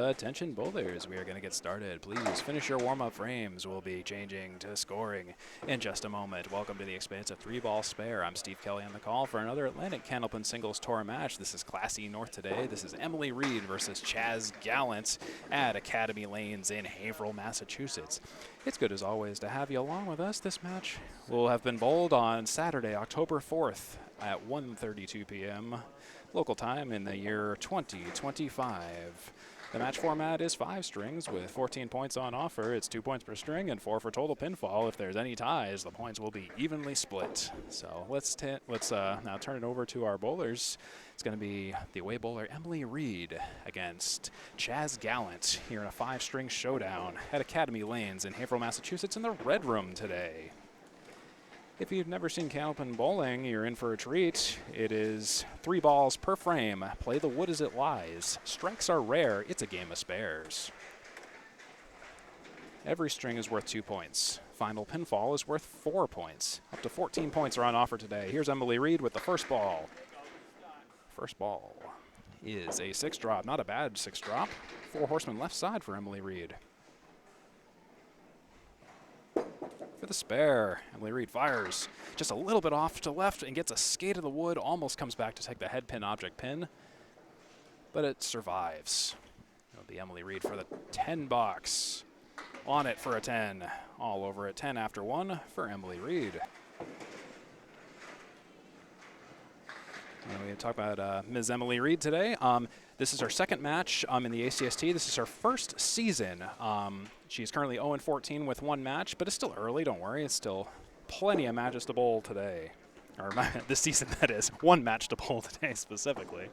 Attention bowlers, we are going to get started. Please finish your warm-up frames. We'll be changing to scoring in just a moment. Welcome to the expansive 3-ball spare. I'm Steve Kelly on the call for another Atlantic Candlepin Singles Tour match. This is Class E North today. This is Emily Reid versus Chas Gallant at Academy Lanes in Haverhill, Massachusetts. It's good as always to have you along with us. This match will have been bowled on Saturday, October 4th at 1:32 p.m. local time in the year 2025. The match format is 5 strings with 14 points on offer. It's 2 points per string and 4 for total pinfall. If there's any ties, the points will be evenly split. So let's now turn it over to our bowlers. It's going to be the away bowler Emily Reid against Chas Gallant here in a 5-string showdown at Academy Lanes in Haverhill, Massachusetts in the Red Room today. If you've never seen Candlepin bowling, you're in for a treat. It is 3 balls per frame. Play the wood as it lies. Strikes are rare. It's a game of spares. Every string is worth 2 points. Final pinfall is worth 4 points. Up to 14 points are on offer today. Here's Emily Reid with the first ball. First ball is a 6-drop. Not a bad 6-drop. 4 horsemen left side for Emily Reid. For the spare, Emily Reid fires just a little bit off to left and gets a skate of the wood, almost comes back to take the head pin object pin, but it survives. It'll be Emily Reid for the 10 box. On it for a 10. All over at 10 after 1 for Emily Reid. We talk about Ms. Emily Reid today. This is her second match in the ACST. This is her first season. She's currently 0-14 with 1 match, but it's still early. Don't worry. It's still plenty of matches to bowl today. Or this season, that is. 1 match to bowl today specifically.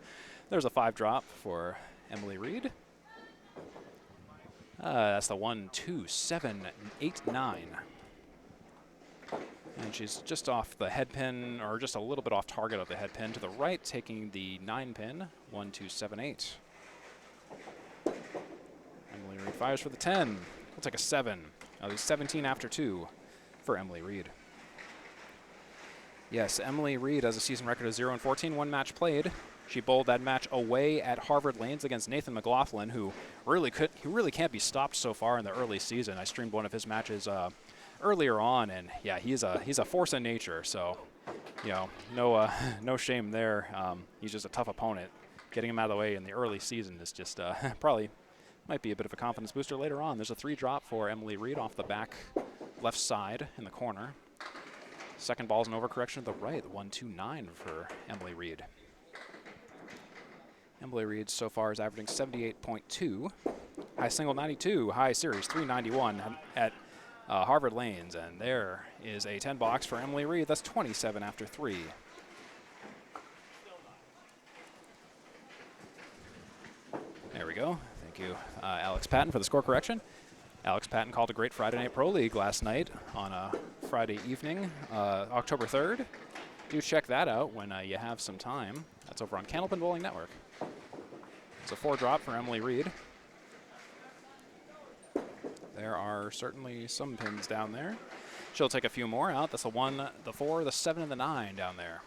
There's a 5-drop for Emily Reid. That's the 1, 2, 7, 8, 9. And she's just off the head pin, or just a little bit off target of the head pin to the right, taking the 9 pin, 1, 2, 7, 8. Emily Reid fires for the 10. We'll take a 7. That'll be 17 after 2 for Emily Reid. Yes, Emily Reid has a season record of 0-14, 1 match played. She bowled that match away at Harvard Lanes against Nathan McLaughlin, who really can't be stopped so far in the early season. I streamed one of his matches earlier on, and yeah, he's a force in nature. So, you know, no shame there. He's just a tough opponent. Getting him out of the way in the early season is just probably might be a bit of a confidence booster later on. There's a 3-drop for Emily Reid off the back left side in the corner. Second ball's an overcorrection to the right, 1, 2, 9 for Emily Reid. Emily Reid so far is averaging 78.2, high single 92, high series 391 at Harvard Lanes, and there is a 10 box for Emily Reid. That's 27 after 3. There we go. Thank you, Alex Patton, for the score correction. Alex Patton called a great Friday Night Pro League last night on a Friday evening, October 3rd. Do check that out when you have some time. That's over on Candlepin Bowling Network. It's a 4-drop for Emily Reid. There are certainly some pins down there. She'll take a few more out. That's the 1, the 4, the 7, and the 9 down there.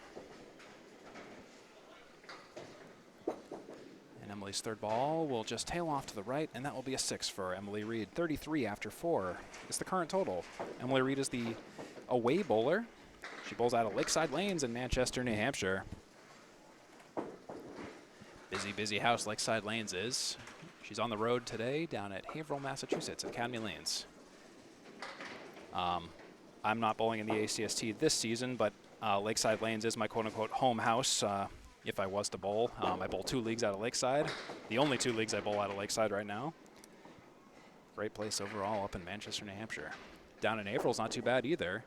And Emily's third ball will just tail off to the right, and that will be a 6 for Emily Reid. 33 after 4 is the current total. Emily Reid is the away bowler. She bowls out of Lakeside Lanes in Manchester, New Hampshire. Busy house Lakeside Lanes is. She's on the road today down at Haverhill, Massachusetts at Academy Lanes. I'm not bowling in the ACST this season, but Lakeside Lanes is my quote-unquote home house if I was to bowl. I bowl 2 leagues out of Lakeside. The only 2 leagues I bowl out of Lakeside right now. Great place overall up in Manchester, New Hampshire. Down in Haverhill's not too bad either.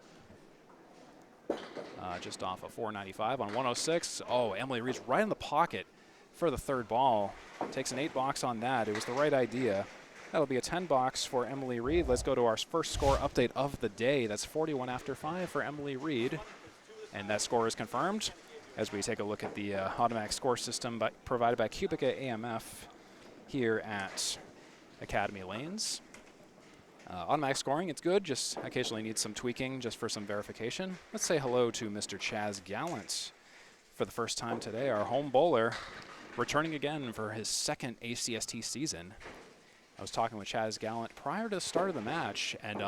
Just off of 495 on 106. Oh, Emily Reid's right in the pocket for the 3rd ball. Takes an 8 box on that. It was the right idea. That'll be a 10 box for Emily Reid. Let's go to our first score update of the day. That's 41 after 5 for Emily Reid. And that score is confirmed as we take a look at the automatic score system provided by Cubica AMF here at Academy Lanes. Automatic scoring, it's good, just occasionally needs some tweaking just for some verification. Let's say hello to Mr. Chas Gallant for the first time today, our home bowler. returning again for his second ACST season. I was talking with Chas Gallant prior to the start of the match, and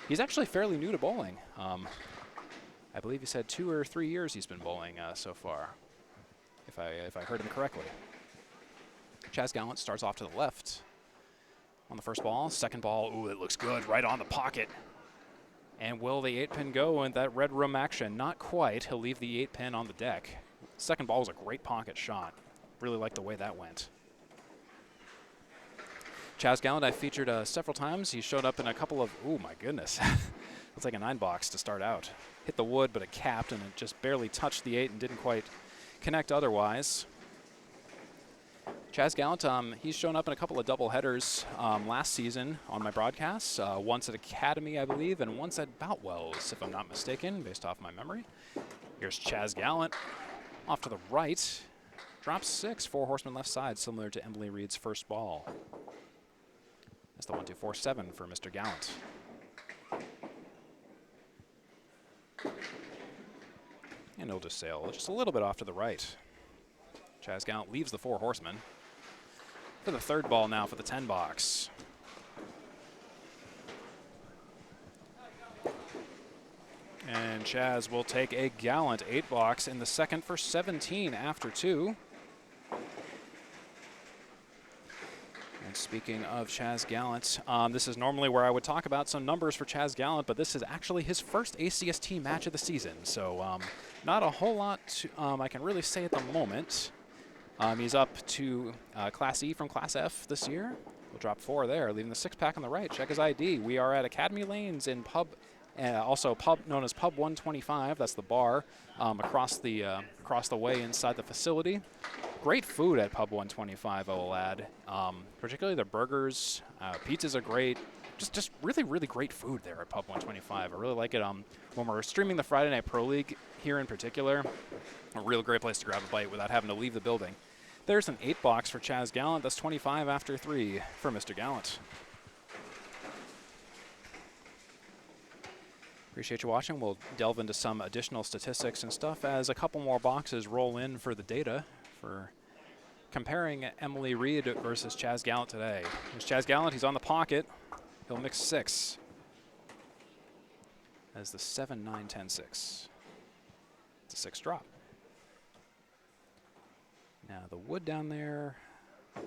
he's actually fairly new to bowling. I believe he said 2 or 3 years he's been bowling so far, if I heard him correctly. Chas Gallant starts off to the left on the first ball. Second ball, ooh, it looks good, right on the pocket. And will the 8-pin go in that red room action? Not quite. He'll leave the 8-pin on the deck. Second ball was a great pocket shot. Really liked the way that went. Chas Gallant I featured several times. He showed up in a couple of, ooh, my goodness. It's like a 9-box to start out. Hit the wood, but it capped, and it just barely touched the 8 and didn't quite connect otherwise. Chas Gallant, he's shown up in a couple of double headers last season on my broadcasts. Once at Academy, I believe, and once at Boutwell's, if I'm not mistaken, based off my memory. Here's Chas Gallant off to the right. Drops 6, 4 horsemen left side, similar to Emily Reid's first ball. That's the 1-2-4-7 for Mr. Gallant. And he'll just sail just a little bit off to the right. Chas Gallant leaves the 4 horsemen for the third ball now for the 10-box. And Chas will take a Gallant 8-box in the second for 17 after 2. And speaking of Chas Gallant, this is normally where I would talk about some numbers for Chas Gallant, but this is actually his first ACST match of the season. So not a whole lot I can really say at the moment. He's up to Class E from Class F this year. We'll drop 4 there, leaving the 6-pack on the right. Check his ID. We are at Academy Lanes in pub, also pub known as Pub 125. That's the bar across the way inside the facility. Great food at Pub 125, I will add. Particularly the burgers, pizzas are great. Just really, really great food there at Pub 125. I really like it when we're streaming the Friday Night Pro League here in particular. A real great place to grab a bite without having to leave the building. There's an 8-box for Chas Gallant. That's 25 after 3 for Mr. Gallant. Appreciate you watching. We'll delve into some additional statistics and stuff as a couple more boxes roll in for the data for comparing Emily Reid versus Chas Gallant today. Here's Chas Gallant. He's on the pocket. He'll mix 6 as the 7, 9, 10, 6. It's a 6 drop. Now the wood down there,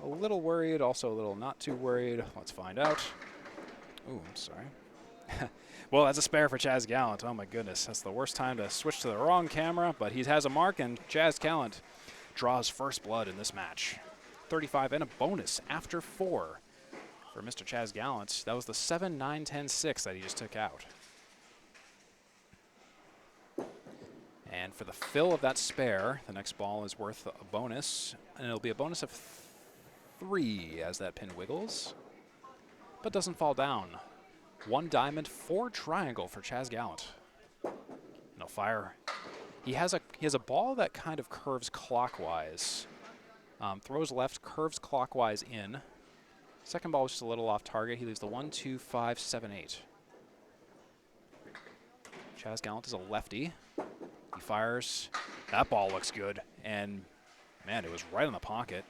a little worried, also a little not too worried. Let's find out. Ooh, I'm sorry. Well, that's a spare for Chas Gallant. Oh my goodness, that's the worst time to switch to the wrong camera, but he has a mark, and Chas Gallant draws first blood in this match. 35 and a bonus after 4 for Mr. Chas Gallant. That was the 7, 9, 10, 6 that he just took out. And for the fill of that spare, the next ball is worth a bonus, and it'll be a bonus of 3 as that pin wiggles, but doesn't fall down. 1 diamond, 4 triangle for Chas Gallant. No fire. He has a ball that kind of curves clockwise. Throws left, curves clockwise in. Second ball was just a little off target. He leaves the 1, 2, 5, 7, 8. Chas Gallant is a lefty. He fires. That ball looks good, and man, it was right in the pocket.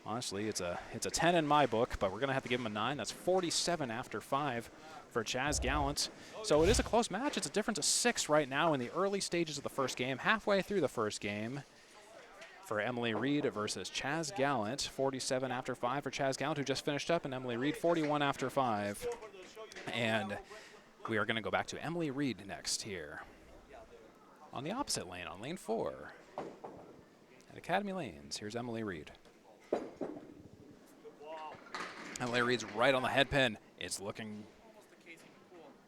Honestly, it's a 10 in my book, but we're gonna have to give him a 9. That's 47 after 5 for Chas Gallant. So it is a close match. It's a difference of 6 right now in the early stages of the first game, halfway through the first game. For Emily Reid versus Chas Gallant, 47 after 5 for Chas Gallant, who just finished up, and Emily Reid 41 after 5. And we are gonna go back to Emily Reid next here. On the opposite lane, on lane 4. At Academy Lanes, here's Emily Reid. Emily Reid's right on the head pin. It's looking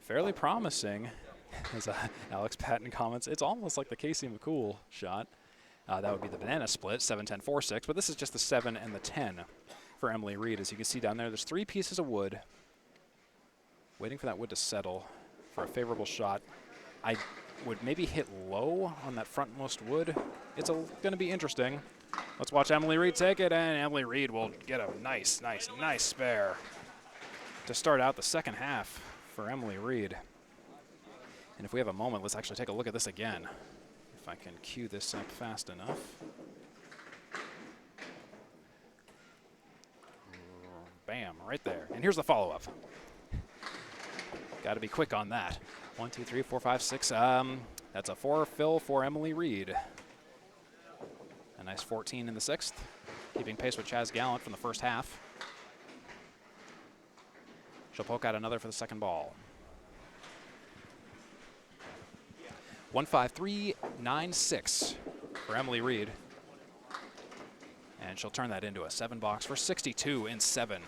fairly promising. As Alex Patton comments, it's almost like the Casey McCool shot. That would be the banana split, 7, 10, 4, 6. But this is just the 7 and the 10 for Emily Reid. As you can see down there, there's 3 pieces of wood. Waiting for that wood to settle for a favorable shot. I would maybe hit low on that frontmost wood. It's going to be interesting. Let's watch Emily Reid take it, and Emily Reid will get a nice spare to start out the second half for Emily Reid. And if we have a moment, let's actually take a look at this again. If I can cue this up fast enough. Bam, right there. And here's the follow-up. Got to be quick on that. 1, 2, 3, 4, 5, 6. That's a 4 fill for Emily Reid. A nice 14 in the 6th, keeping pace with Chas Gallant from the first half. She'll poke out another for the second ball. 153.96 for Emily Reid. And she'll turn that into a 7 box for 62 in 7.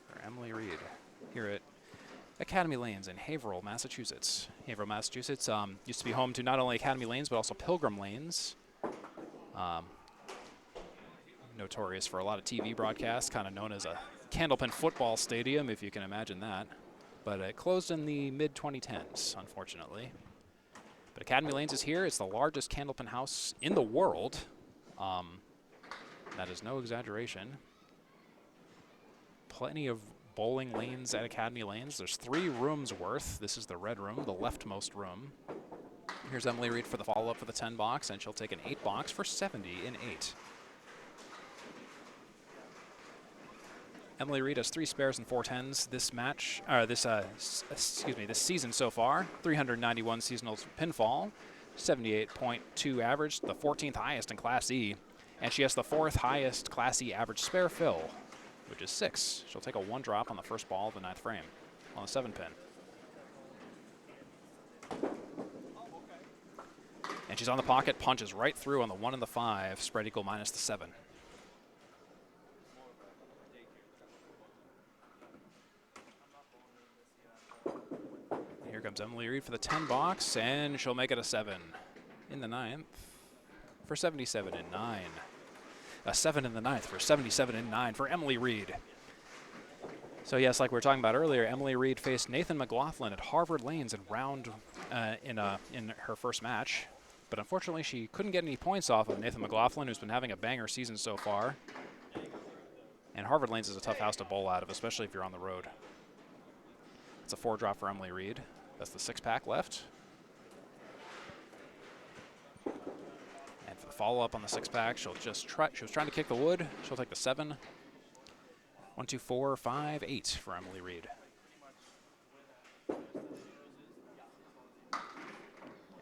For Emily Reid here at Academy Lanes in Haverhill, Massachusetts. Haverhill, Massachusetts used to be home to not only Academy Lanes, but also Pilgrim Lanes. Notorious for a lot of TV broadcasts, kind of known as a Candlepin football stadium, if you can imagine that. But it closed in the mid-2010s, unfortunately. But Academy Lanes is here. It's the largest Candlepin house in the world. That is no exaggeration. Plenty of bowling lanes at Academy Lanes. There's 3 rooms worth. This is the red room, the leftmost room. Here's Emily Reid for the follow-up for the 10 box, and she'll take an 8 box for 70 in 8. Emily Reid has 3 spares and 4 tens this match, this season so far. 391 seasonal pinfall, 78.2 average, the 14th highest in Class E, and she has the 4th highest Class E average spare fill, which is 6. She'll take a 1 drop on the first ball of the 9th frame on the 7 pin. And she's on the pocket, punches right through on the 1 and the 5, spread equal minus the 7. Here comes Emily Reid for the 10 box, and she'll make it a 7 in the 9th for 77 in 9. A 7 in the 9th for 77 in 9 for Emily Reid. So yes, like we were talking about earlier, Emily Reid faced Nathan McLaughlin at Harvard Lanes in in her first match. But unfortunately, she couldn't get any points off of Nathan McLaughlin, who's been having a banger season so far. And Harvard Lanes is a tough house to bowl out of, especially if you're on the road. It's a 4 drop for Emily Reid. That's the 6-pack left. And for the follow-up on the 6-pack, she'll just try. She was trying to kick the wood. She'll take the 7. 1, 2, 4, 5, 8 for Emily Reid.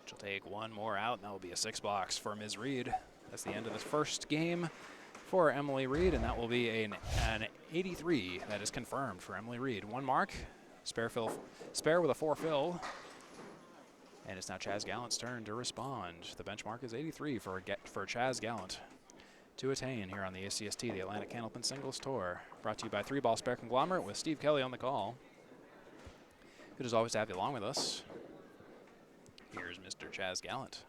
She'll take 1 more out, and that will be a 6 box for Ms. Reid. That's the end of the first game for Emily Reid, and that will be an 83. That is confirmed for Emily Reid. 1 mark, spare with a 4 fill. And it's now Chas Gallant's turn to respond. The benchmark is 83 for Chas Gallant to attain here on the ACST, the Atlantic Candlepin Singles Tour. Brought to you by 3 Ball Spare Conglomerate with Steve Kelly on the call. Good as always to have you along with us. Here's Mr. Chas Gallant.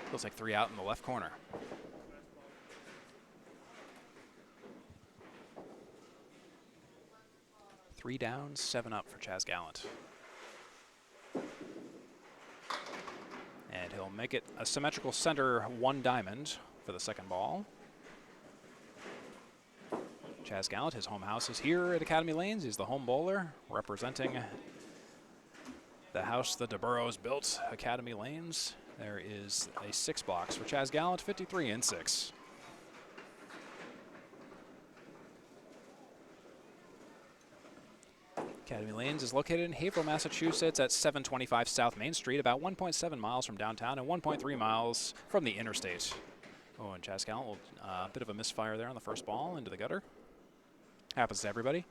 He'll take 3 out in the left corner. Three down, 7 up for Chas Gallant. And he'll make it a symmetrical center 1 diamond for the second ball. Chas Gallant, his home house is here at Academy Lanes. He's the home bowler representing the house the DeBurrows built, Academy Lanes. There is a 6 box for Chas Gallant, 53 in 6. Academy Lanes is located in Haverhill, Massachusetts at 725 South Main Street, about 1.7 miles from downtown and 1.3 miles from the interstate. Oh, and Chas Gallant will, a bit of a misfire there on the first ball into the gutter. Happens to everybody.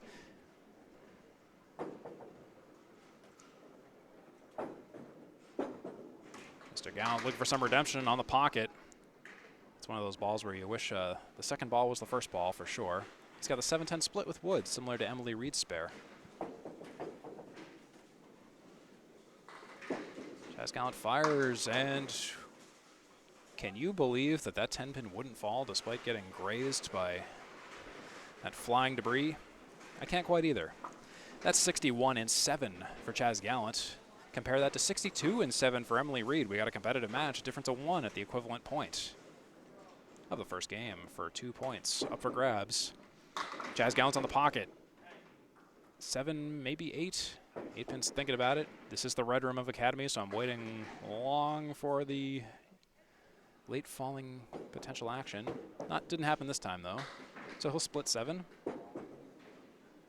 Mr. Gallant looking for some redemption on the pocket. It's one of those balls where you wish the second ball was the first ball for sure. He's got the 7-10 split with wood, similar to Emily Reid's spare. Chas Gallant fires, and can you believe that 10-pin wouldn't fall despite getting grazed by that flying debris? I can't quite either. That's 61 in 7 for Chas Gallant. Compare that to 62 in 7 for Emily Reid. We got a competitive match, a difference of 1 at the equivalent point of the first game for 2 points up for grabs. Chas Gallant's on the pocket. 7, maybe 8. 8 pins thinking about it. This is the red room of Academy, so I'm waiting long for the late falling potential action. Didn't happen this time though. So he'll split 7.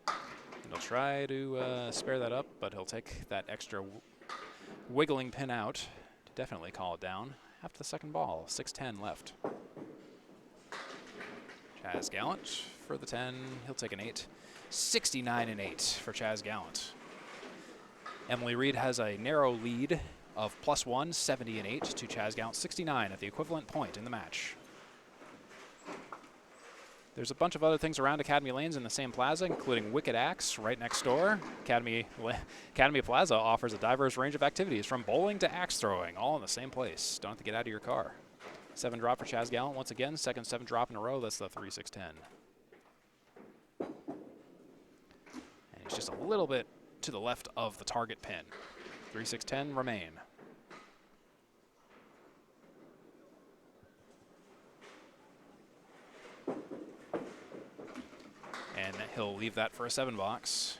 And he'll try to spare that up, but he'll take that extra wiggling pin out to definitely call it down after the second ball. 6:10 left. Chas Gallant for the 10. He'll take an 8. 69-8 for Chas Gallant. Emily Reid has a narrow lead of +1, 70-8 to Chas Gallant, 69 at the equivalent point in the match. There's a bunch of other things around Academy Lanes in the same plaza, including Wicked Axe right next door. Academy Plaza offers a diverse range of activities from bowling to axe throwing, all in the same place. Don't have to get out of your car. 7 drop for Chas Gallant once again, second 7 drop in a row. That's the 3-6-10. And he's just a little bit to the left of the target pin. 3-6-10 remain. And he'll leave that for a 7 box.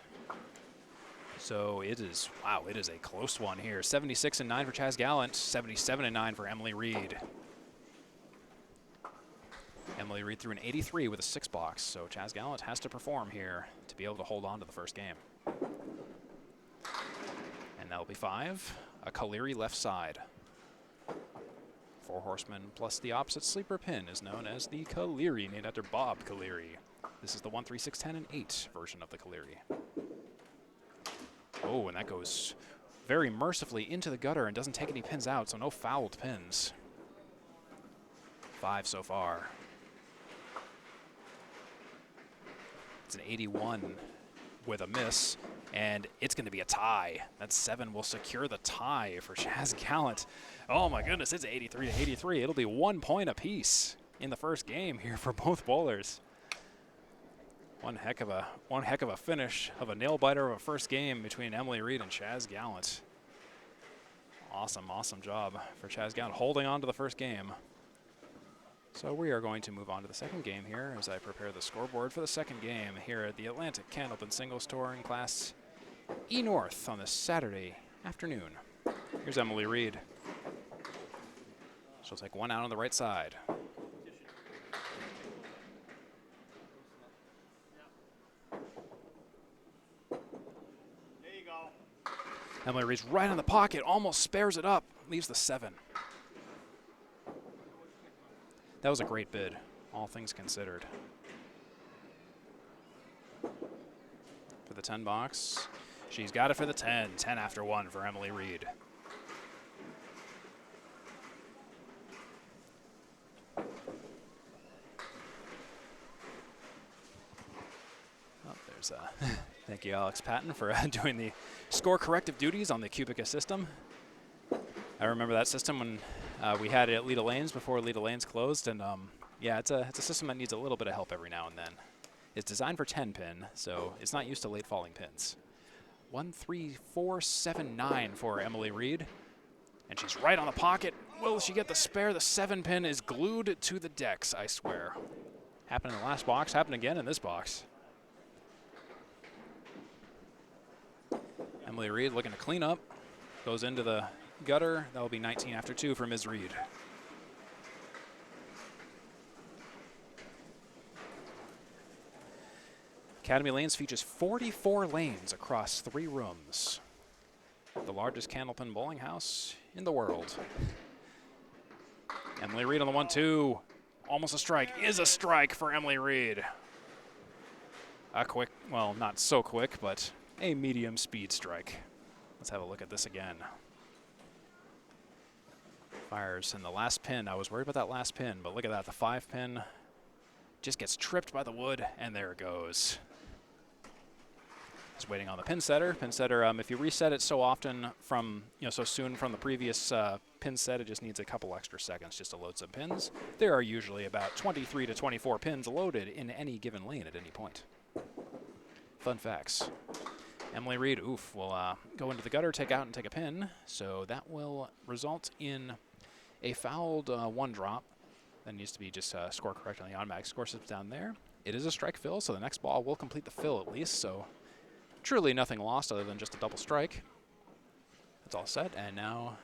So it is, wow, it is a close one here. 76-9 for Chas Gallant, 77-9 for Emily Reid. Emily Reid threw an 83 with a 6 box, so Chas Gallant has to perform here to be able to hold on to the first game. And that'll be 5, a Kaleri left side. 4 horsemen plus the opposite sleeper pin is known as the Kaleri, named after Bob Kaleri. This is the 1, 3, 6, 10, and 8 version of the Kaleri. Oh, and that goes very mercifully into the gutter and doesn't take any pins out, so no fouled pins. 5 so far. It's an 81 with a miss, and it's going to be a tie. That 7 will secure the tie for Chas Gallant. Oh my goodness, it's 83-83. It'll be 1 point apiece in the first game here for both bowlers. One heck of a finish of a nail biter of a first game between Emily Reid and Chas Gallant. Awesome job for Chas Gallant holding on to the first game. So we are going to move on to the second game here as I prepare the scoreboard for the second game here at the Atlantic Candlepin Singles Tour in Class E North on this Saturday afternoon. Here's Emily Reid. She'll take 1 out on the right side. Emily Reid's right on the pocket, almost spares it up, leaves the 7. That was a great bid, all things considered. For the 10 box, she's got it for the 10. 10 after 1 for Emily Reid. Oh, there's thank you, Alex Patton, for doing the score corrective duties on the Cubica system. I remember that system when we had it at Leda Lanes before Leda Lanes closed, and yeah, it's a system that needs a little bit of help every now and then. It's designed for 10 pin, so it's not used to late falling pins. 1, 3, 4, 7, 9 for Emily Reid, and she's right on the pocket. Will she get the spare? The 7 pin is glued to the decks, I swear. Happened in the last box, happened again in this box. Emily Reid looking to clean up, goes into the gutter. That'll be 19 after 2 for Ms. Reid. Academy Lanes features 44 lanes across 3 rooms. The largest Candlepin bowling house in the world. Emily Reid on the 1-2. Almost a strike. Is a strike for Emily Reid. A quick, well, not so quick, but a medium speed strike. Let's have a look at this again. Fires in the last pin. I was worried about that last pin, but look at that. The 5 pin just gets tripped by the wood, and there it goes. Just waiting on the pin setter. Pin setter, if you reset it so often from, so soon from the previous pin set, it just needs a couple extra seconds just to load some pins. There are usually about 23 to 24 pins loaded in any given lane at any point. Fun facts. Emily Reid, oof, will go into the gutter, take out, and take a pin. So that will result in a fouled 1 drop. That needs to be just score correct on the automatic score system down there. It is a strike fill, so the next ball will complete the fill at least. So truly nothing lost other than just a double strike. That's all set, and now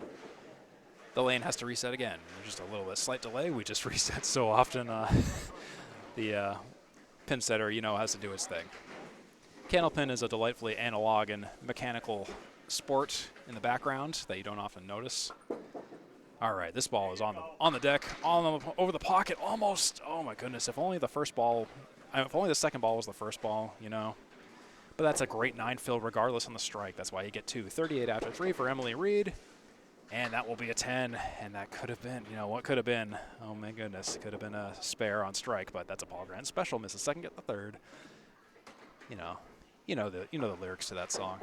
The lane has to reset again. There's just a little bit slight delay. We just reset so often. The pin setter, has to do its thing. Candlepin is a delightfully analog and mechanical sport in the background that you don't often notice. All right, this ball is on the deck, over the pocket, almost. Oh my goodness! If only the second ball was the first ball, But that's a great 9-fill regardless on the strike. That's why you get 2. 38 after 3 for Emily Reid. And that will be a 10, and that could have been, what could have been? Oh my goodness, could have been a spare on strike, but that's a Paul Grant special. Miss the second, get the third. You know the lyrics to that song.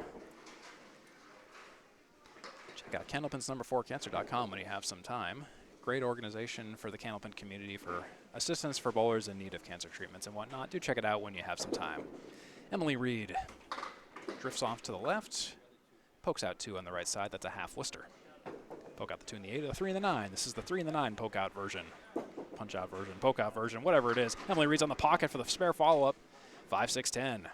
Check out Candlepin's #4cancer.com when you have some time. Great organization for the Candlepin community for assistance for bowlers in need of cancer treatments and whatnot. Do check it out when you have some time. Emily Reid drifts off to the left, pokes out 2 on the right side. That's a half Worcester. Poke out the 2 and the 8, the 3 and the 9. This is the 3 and the 9 poke out version. Punch out version, poke out version, whatever it is. Emily Reid's on the pocket for the spare follow-up. 5, 6, 10.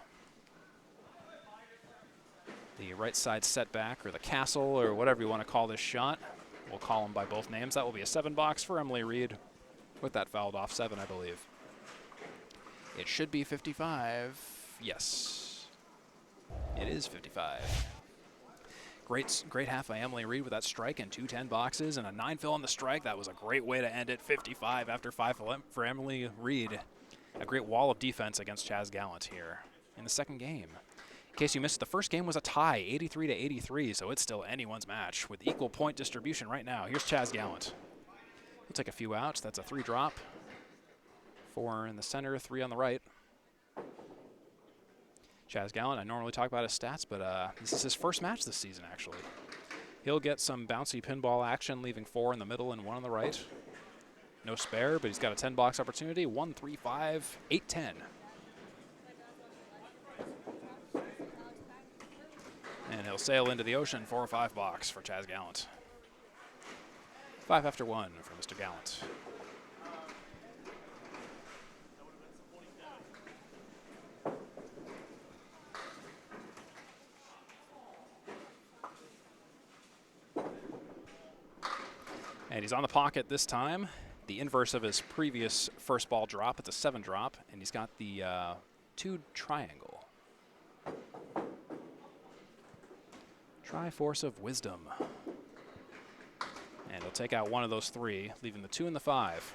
The right side setback, or the castle, or whatever you want to call this shot. We'll call them by both names. That will be a 7 box for Emily Reid with that fouled off 7, I believe. It should be 55. Yes. It is 55. Great half by Emily Reid with that strike and 2 10 boxes and a 9-fill on the strike. That was a great way to end it. 55 after 5 for Emily Reid. A great wall of defense against Chas Gallant here in the second game. In case you missed, the first game was a tie, 83 to 83, so it's still anyone's match with equal point distribution right now. Here's Chas Gallant. We'll take a few outs. That's a 3 drop. 4 in the center, 3 on the right. Chas Gallant, I normally talk about his stats, but this is his first match this season, actually. He'll get some bouncy pinball action, leaving 4 in the middle and 1 on the right. No spare, but he's got a 10-box opportunity. 1, 3, 5, 8, 10. And he'll sail into the ocean, 4 or 5 box for Chas Gallant. 5 after 1 for Mr. Gallant. And he's on the pocket this time. The inverse of his previous first ball drop. It's a 7 drop, and he's got the 2 triangle. Triforce of Wisdom. And he'll take out one of those 3, leaving the 2 and the 5.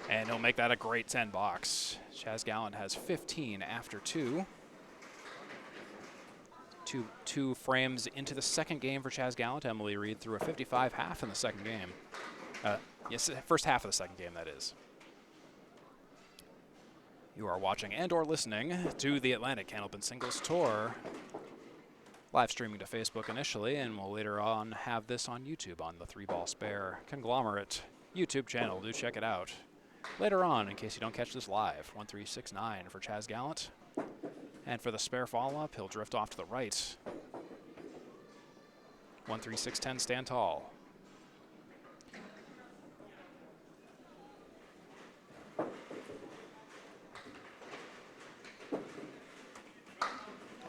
And he'll make that a great 10 box. Chas Gallant has 15 after 2. Two frames into the second game for Chas Gallant. Emily Reid threw a 55 half in the second game. Yes, first half of the second game, that is. You are watching and or listening to the Atlantic Candlepin Singles Tour. Live streaming to Facebook initially, and we'll later on have this on YouTube on the 3-Ball Spare Conglomerate YouTube channel. Do check it out. Later on, in case you don't catch this live, 1369 for Chas Gallant. And for the spare follow-up, he'll drift off to the right. 13610, stand tall.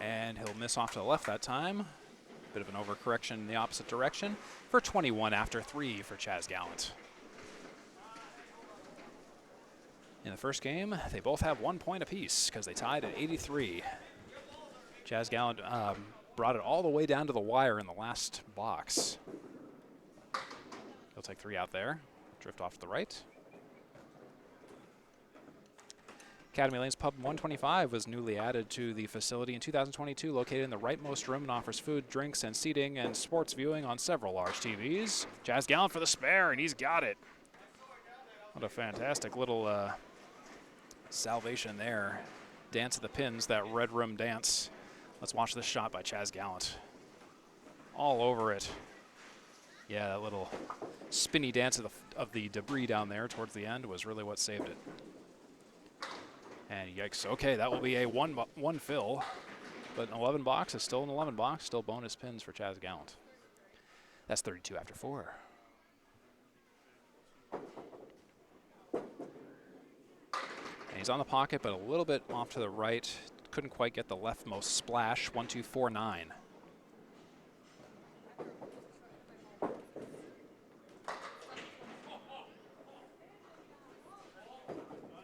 And he'll miss off to the left that time. Bit of an overcorrection in the opposite direction for 21 after 3 for Chas Gallant. In the first game, they both have 1 point apiece because they tied at 83. Chas Gallant brought it all the way down to the wire in the last box. He'll take 3 out there, drift off to the right. Academy Lanes Pub 125 was newly added to the facility in 2022, located in the rightmost room and offers food, drinks, and seating and sports viewing on several large TVs. Chas Gallant for the spare, and he's got it. What a fantastic little salvation there. Dance of the pins, that red room dance. Let's watch this shot by Chas Gallant. All over it. Yeah, that little spinny dance of the debris down there towards the end was really what saved it. And yikes, okay, that will be a one fill, but an 11 box is still an 11 box, still bonus pins for Chas Gallant. That's 32 after 4. And he's on the pocket, but a little bit off to the right. Couldn't quite get the leftmost splash. 1-2-4-9.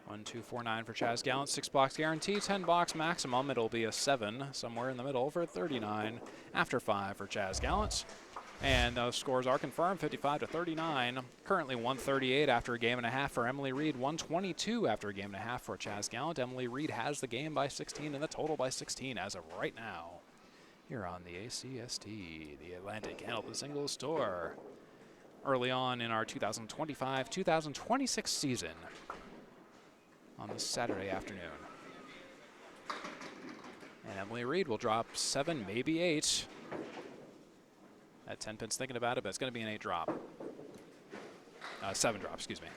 1-2-4-9 for Chas Gallant. 6-box guarantee, 10-box maximum. It'll be a 7 somewhere in the middle for 39 after 5 for Chas Gallant. And those scores are confirmed, 55-39. Currently 138 after a game and a half for Emily Reid, 122 after a game and a half for Chas Gallant. Emily Reid has the game by 16 and the total by 16 as of right now. Here on the ACST, the Atlantic Candlepin Singles Tour. Early on in our 2025-2026 season on this Saturday afternoon. And Emily Reid will drop 7, maybe 8. At 10 pins thinking about it, but it's going to be an 8 drop. 7 drop, excuse me.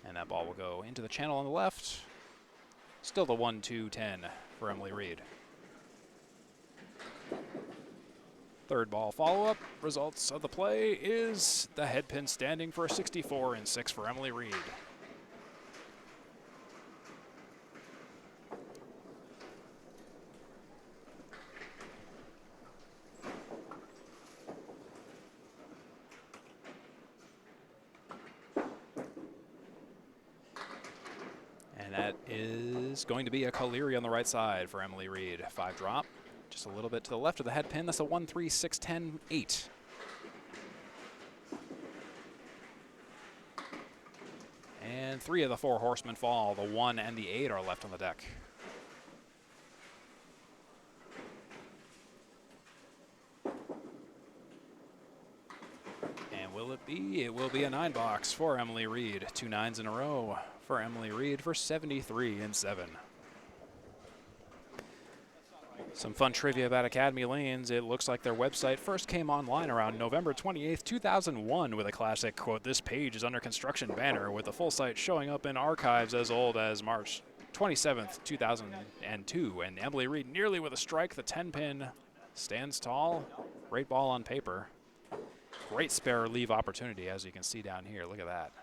And that ball will go into the channel on the left. Still the 1-2-10 for Emily Reid. Third ball follow-up. Results of the play is the head pin standing for a 64 and 6 for Emily Reid. That is going to be a Caleri on the right side for Emily Reid. 5 drop, just a little bit to the left of the head pin. That's a 1-3-6-10-8. And 3 of the 4 horsemen fall. The 1 and the 8 are left on the deck. And will it be? It will be a 9-box for Emily Reid. 2 9s in a row for Emily Reid for 73 and 7. Some fun trivia about Academy Lanes. It looks like their website first came online around November 28th, 2001 with a classic, quote, "This page is under construction" banner, with the full site showing up in archives as old as March 27th, 2002. And Emily Reid nearly with a strike. The 10-pin stands tall. Great ball on paper. Great spare leave opportunity, as you can see down here. Look at that.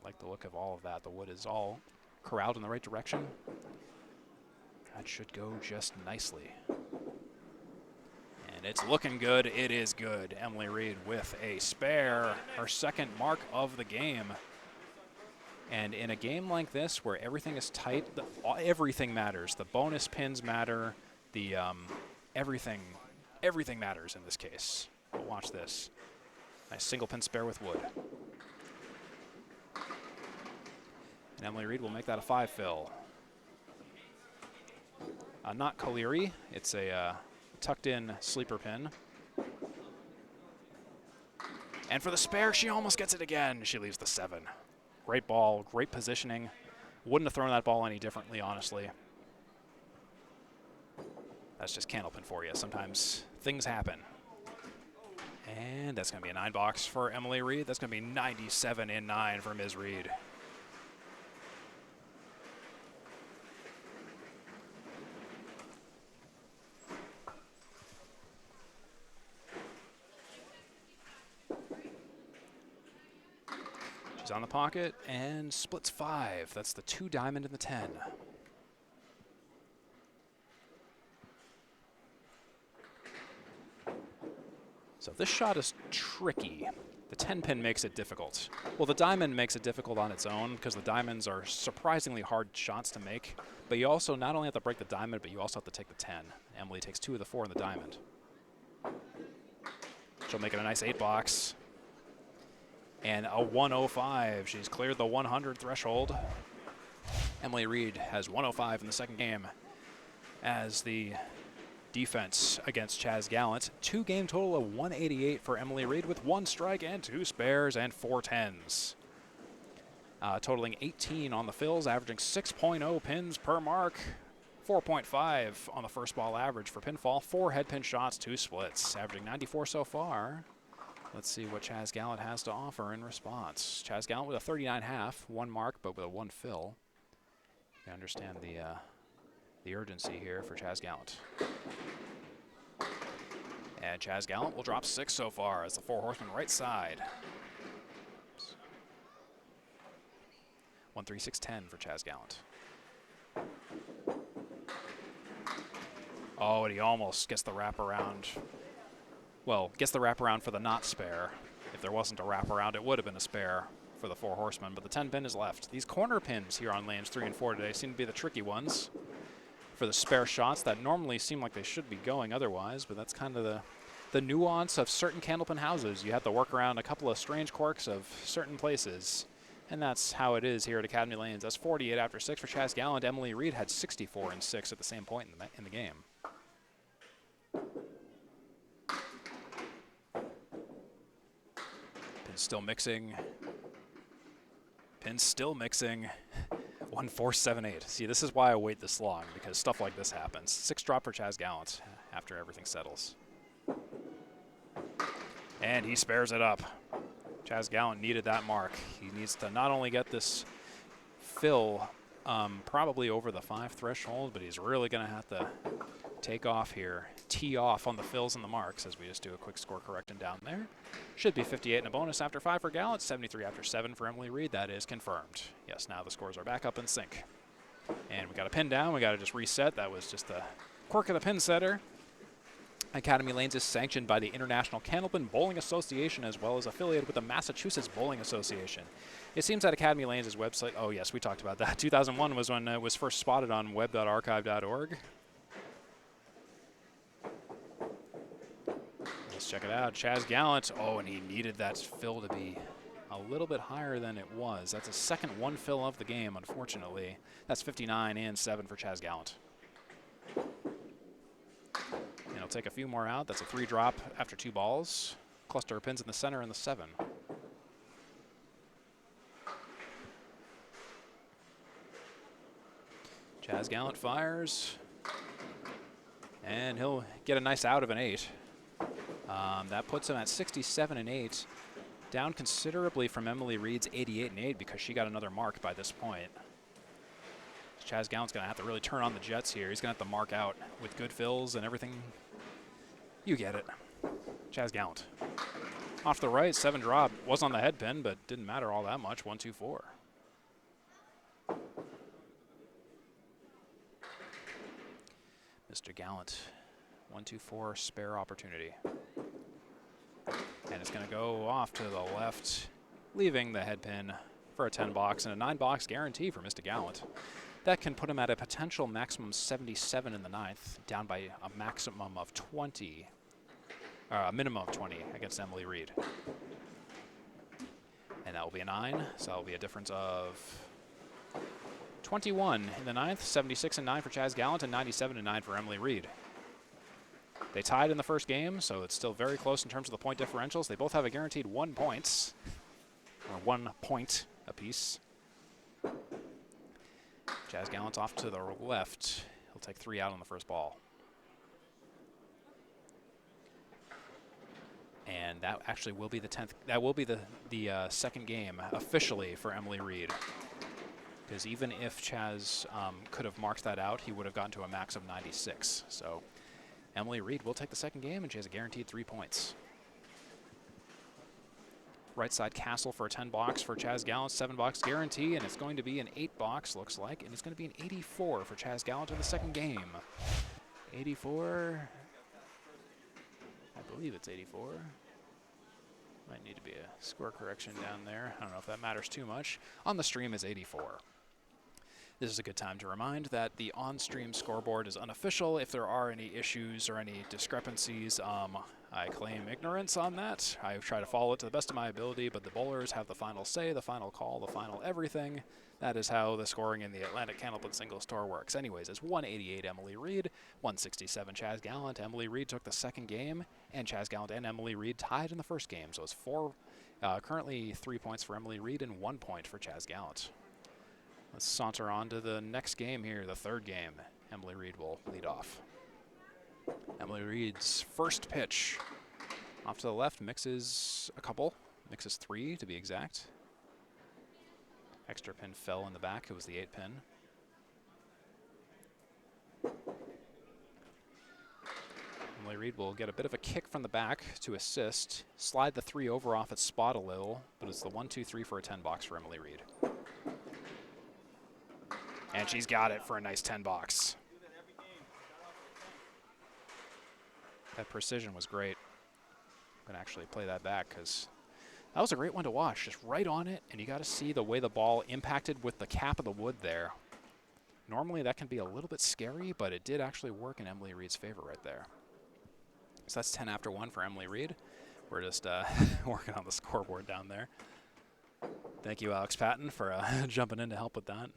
Like the look of all of that. The wood is all corralled in the right direction. That should go just nicely. And it's looking good. It is good. Emily Reid with a spare, her second mark of the game. And in a game like this where everything is tight, everything matters. The bonus pins matter. The everything matters in this case. But watch this. Nice single pin spare with wood. And Emily Reid will make that a 5 fill. Not Caleri, it's a tucked in sleeper pin. And for the spare, she almost gets it again. She leaves the 7. Great ball, great positioning. Wouldn't have thrown that ball any differently, honestly. That's just Candlepin for you. Sometimes things happen. And that's going to be a 9-box for Emily Reid. That's going to be 97 and 9 for Ms. Reid. She's on the pocket and splits 5. That's the 2 diamond and the 10. So this shot is tricky. The 10-pin makes it difficult. Well, the diamond makes it difficult on its own because the diamonds are surprisingly hard shots to make. But you also not only have to break the diamond, but you also have to take the 10. Emily takes 2 of the 4 in the diamond. She'll make it a nice 8-box. And a 105. She's cleared the 100 threshold. Emily Reid has 105 in the second game as the defense against Chas Gallant. 2 game total of 188 for Emily Reid with 1 strike and 2 spares and 4 10s. Totaling 18 on the fills, averaging 6.0 pins per mark. 4.5 on the first ball average for pinfall. 4 head pin shots, 2 splits, averaging 94 so far. Let's see what Chas Gallant has to offer in response. Chas Gallant with a 39.5, 1 mark, but with a 1 fill. You understand the urgency here for Chas Gallant. And Chas Gallant will drop 6 so far as the 4 horsemen right side. 1-3-6-10 for Chas Gallant. Oh, and he almost gets the wraparound. Well, gets the wraparound for the not spare. If there wasn't a wraparound, it would have been a spare for the 4 horsemen, but the 10 pin is left. These corner pins here on lanes 3 and 4 today seem to be the tricky ones for the spare shots that normally seem like they should be going otherwise, but that's kind of the nuance of certain Candlepin houses. You have to work around a couple of strange quirks of certain places, and that's how it is here at Academy Lanes. That's 48 after 6 for Chas Gallant. Emily Reid had 64 and 6 at the same point in the game. Pin's still mixing. Pin's still mixing. 1-4-7-8. See, this is why I wait this long, because stuff like this happens. 6 drop for Chas Gallant after everything settles. And he spares it up. Chas Gallant needed that mark. He needs to not only get this fill probably over the 5 threshold, but he's really going to have to take off here, tee off on the fills and the marks as we just do a quick score correction down there. Should be 58 and a bonus after 5 for Gallant, 73 after 7 for Emily Reid. That is confirmed. Yes, now the scores are back up in sync. And we got a pin down. We got to just reset. That was just the quirk of the pin setter. Academy Lanes is sanctioned by the International Candlepin Bowling Association as well as affiliated with the Massachusetts Bowling Association. It seems that Academy Lanes' website, oh yes, we talked about that. 2001 was when it was first spotted on web.archive.org. Let's check it out. Chas Gallant, oh, and he needed that fill to be a little bit higher than it was. That's a second 1 fill of the game, unfortunately. That's 59 and 7 for Chas Gallant. And he'll take a few more out. That's a 3 drop after 2 balls. Cluster of pins in the center and the 7. Chas Gallant fires. And he'll get a nice out of an 8. That puts him at 67 and 8. Down considerably from Emily Reid's 88 and 8 because she got another mark by this point. Chas Gallant's going to have to really turn on the jets here. He's going to have to mark out with good fills and everything. You get it. Chas Gallant. Off the right, 7 drop. Was on the head pin, but didn't matter all that much. 1-2-4. Mr. Gallant. 1-2-4 spare opportunity. And it's going to go off to the left, leaving the head pin for a 10 box and a 9 box guarantee for Mr. Gallant. That can put him at a potential maximum 77 in the 9th, down by a maximum of 20, a minimum of 20 against Emily Reid. And that will be a 9, so that will be a difference of 21 in the 9th, 76 and 9 for Chas Gallant, and 97 and 9 for Emily Reid. They tied in the first game, so it's still very close in terms of the point differentials. They both have a guaranteed 1 point, or 1 point apiece. Chas Gallant off to the left. He'll take 3 out on the first ball. And that actually will be the 10th. That will be the second game officially for Emily Reid. Because even if Chas could have marked that out, he would have gotten to a max of 96. So Emily Reid will take the second game, and she has a guaranteed 3 points. Right side castle for a 10 box for Chas Gallant, 7 box guarantee, and it's going to be an 8 box, looks like, and it's going to be an 84 for Chas Gallant in the second game. 84, I believe it's 84. Might need to be a score correction down there. I don't know if that matters too much. On the stream is 84. This is a good time to remind that the on-stream scoreboard is unofficial. If there are any issues or any discrepancies, I claim ignorance on that. I try to follow it to the best of my ability, but the bowlers have the final say, the final call, the final everything. That is how the scoring in the Atlantic Candlepin Singles Tour works. Anyways, it's 188 Emily Reid, 167 Chas Gallant. Emily Reid took the second game, and Chas Gallant and Emily Reid tied in the first game. So it's currently 3 points for Emily Reid and 1 point for Chas Gallant. Let's saunter on to the next game here, the third game. Emily Reid will lead off. Emily Reid's first pitch. Off to the left, mixes a couple. Mixes 3 to be exact. Extra pin fell in the back. It was the 8 pin. Emily Reid will get a bit of a kick from the back to assist. Slide the 3 over off its spot a little, but it's the 1-2-3 for a 10 box for Emily Reid. And she's got it for a nice 10 box. That precision was great. I'm going to actually play that back because that was a great one to watch. Just right on it, and you got to see the way the ball impacted with the cap of the wood there. Normally that can be a little bit scary, but it did actually work in Emily Reid's favor right there. So that's 10 after 1 for Emily Reid. We're just working on the scoreboard down there. Thank you, Alex Patton, for jumping in to help with that.